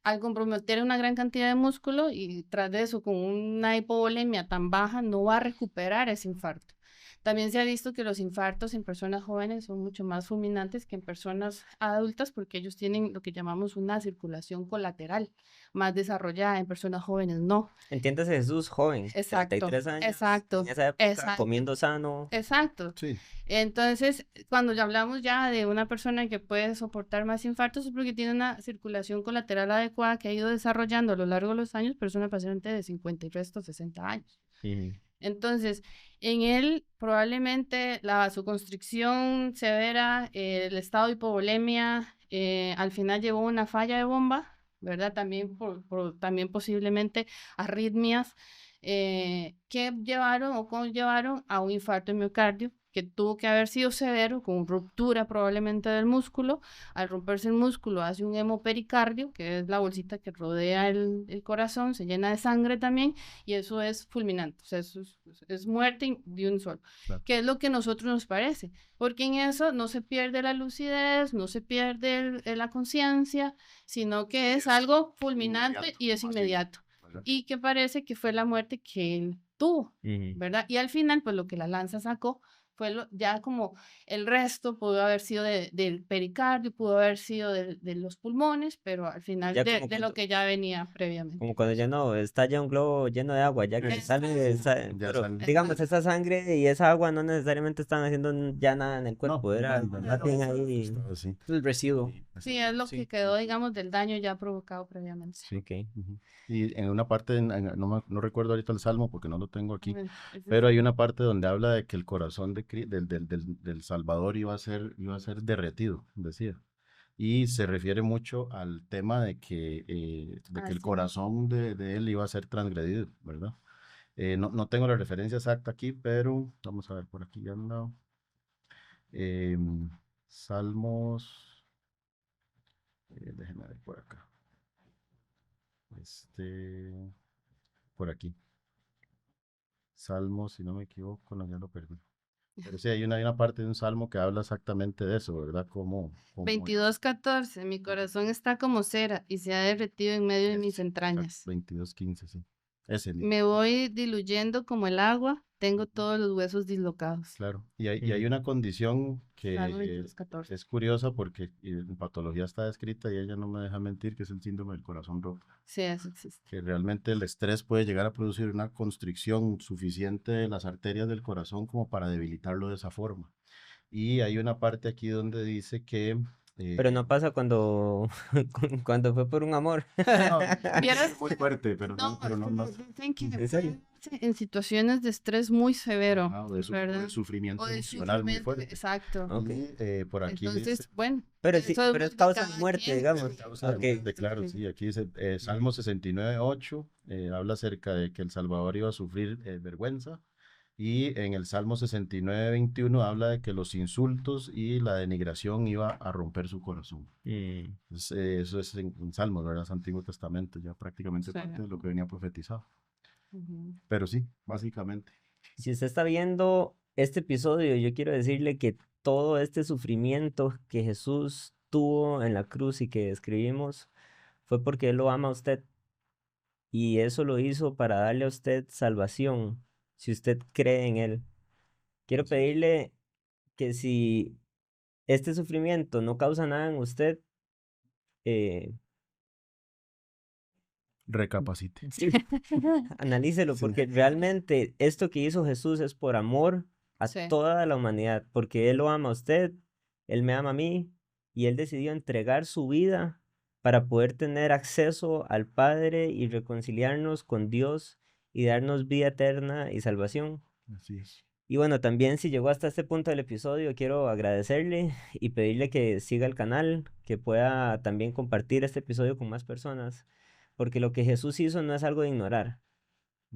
Al comprometer una gran cantidad de músculo y tras de eso con una hipovolemia tan baja, no va a recuperar ese infarto. También se ha visto que los infartos en personas jóvenes son mucho más fulminantes que en personas adultas porque ellos tienen lo que llamamos una circulación colateral más desarrollada, en personas jóvenes no. Entiéndase Jesús, joven, Exacto, 33 años, exacto, en esa época, exacto, comiendo sano. exacto. Sí, Entonces, cuando ya hablamos ya de una persona que puede soportar más infartos es porque tiene una circulación colateral adecuada que ha ido desarrollando a lo largo de los años, pero es una paciente de 50 y resto 60 años. Ujú. Entonces, en él probablemente la vasoconstricción severa, el estado de hipovolemia, al final llevó a una falla de bomba, ¿verdad? También, también posiblemente arritmias que llevaron o conllevaron a un infarto de miocardio que tuvo que haber sido severo, con ruptura probablemente del músculo. Al romperse el músculo hace un hemopericardio, que es la bolsita que rodea el corazón, se llena de sangre también, y eso es fulminante, o sea, eso es muerte de un solo. Claro. Que es lo que a nosotros nos parece, porque en eso no se pierde la lucidez, no se pierde la conciencia, sino que es algo fulminante Inmediato, y es más inmediato. ¿verdad? Y que parece que fue la muerte que él tuvo, ¿verdad? Y al final, pues lo que la lanza sacó fue ya como el resto pudo haber sido del pericardio, pudo haber sido de los pulmones, pero al final Ya de como lo cuando, que ya venía previamente. como cuando ya no estalla un globo lleno de agua, ya que Exacto. sale, Ya pero sale. digamos, esa sangre y esa agua no necesariamente están haciendo ya nada en el cuerpo, era más bien ahí. Estaba así. El residuo. Sí, es lo Sí. que quedó, digamos, del daño ya provocado previamente. Sí, ok. Ujú. Y en una parte, no recuerdo ahorita el salmo porque no lo tengo aquí, Ese pero es- hay una parte donde habla de que el corazón del Salvador iba a ser derretido, decía. Y se refiere mucho al tema de que el sí. corazón de él iba a ser transgredido, ¿verdad? No tengo la referencia exacta aquí, pero vamos a ver, por aquí ya anda. Salmos, déjenme ver por acá. Por aquí. Salmos, si no me equivoco, no, ya lo perdí. Pero sí, hay una parte de un salmo que habla exactamente de eso, ¿verdad? Como 22:14, mi corazón está como cera y se ha derretido en medio de mis entrañas. 22:15, sí. Ese mismo. Me voy diluyendo como el agua, tengo todos los huesos dislocados. Claro, y hay una condición Salmo que 22:14. es curiosa porque en patología está descrita y ella no me deja mentir, que es el síndrome del corazón roto, Sí, eso existe. que realmente el estrés puede llegar a producir una constricción suficiente de las arterias del corazón como para debilitarlo de esa forma. Y hay una parte aquí donde dice que... Pero no pasa cuando, cuando fue por un amor. no, ¿Vieras? muy fuerte, pero No, no. dicen que ¿En serio? en situaciones de estrés muy severo, Ajá, o de ¿verdad? sufrimiento O de emocional muy sufrimiento, fuerte. exacto. Ok. Y por aquí dice... Entonces, bueno, Pero sí, eso pero es de causa de cada muerte, quien. digamos. Causa de Ok. muerte, claro, sí, aquí dice Salmo 69:8, habla acerca de que el Salvador iba a sufrir vergüenza, y en el Salmo 69:21 habla de que los insultos y la denigración iba a romper su corazón. Entonces, eso es en Salmos, ¿verdad? Es Antiguo Testamento, ya prácticamente Sí. parte de lo que venía profetizado. Ujú. Pero sí, básicamente. Si usted está viendo este episodio, yo quiero decirle que todo este sufrimiento que Jesús tuvo en la cruz y que describimos fue porque Él lo ama a usted. Y eso lo hizo para darle a usted salvación, si usted cree en Él. Quiero pedirle que si este sufrimiento no causa nada en usted, eh, Recapacite. sí, analícelo, Sí. porque realmente esto que hizo Jesús es por amor a Sí. toda la humanidad, porque Él lo ama a usted, Él me ama a mí, y Él decidió entregar su vida para poder tener acceso al Padre y reconciliarnos con Dios y darnos vida eterna y salvación. Así es. Y bueno, también si llegó hasta este punto del episodio, quiero agradecerle y pedirle que siga el canal, que pueda también compartir este episodio con más personas, porque lo que Jesús hizo no es algo de ignorar.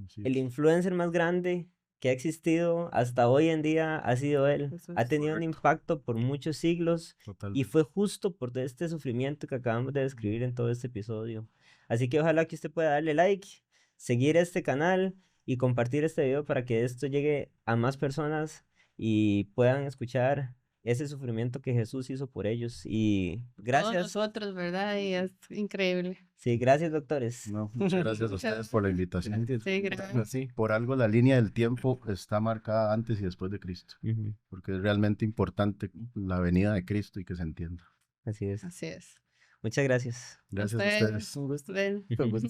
Así El es. influencer más grande que ha existido hasta hoy en día ha sido él. Jesús. Ha tenido un Correcto. impacto por muchos siglos y Totalmente. fue justo por este sufrimiento que acabamos de describir en todo este episodio. Así que ojalá que usted pueda darle like, seguir este canal y compartir este video para que esto llegue a más personas y puedan escuchar ese sufrimiento que Jesús hizo por ellos. Y Todos gracias. nosotros, ¿verdad? Y es increíble. Sí, gracias, doctores. No, muchas gracias a Muchas ustedes por la invitación. Sí, gracias. Sí. Por algo la línea del tiempo está marcada antes y después de Cristo, Ujú, porque es realmente importante la venida de Cristo y que se entienda. así es. Así es. Muchas gracias. Gracias a Ustedes, ustedes. Un gusto. ven. Fue un gusto.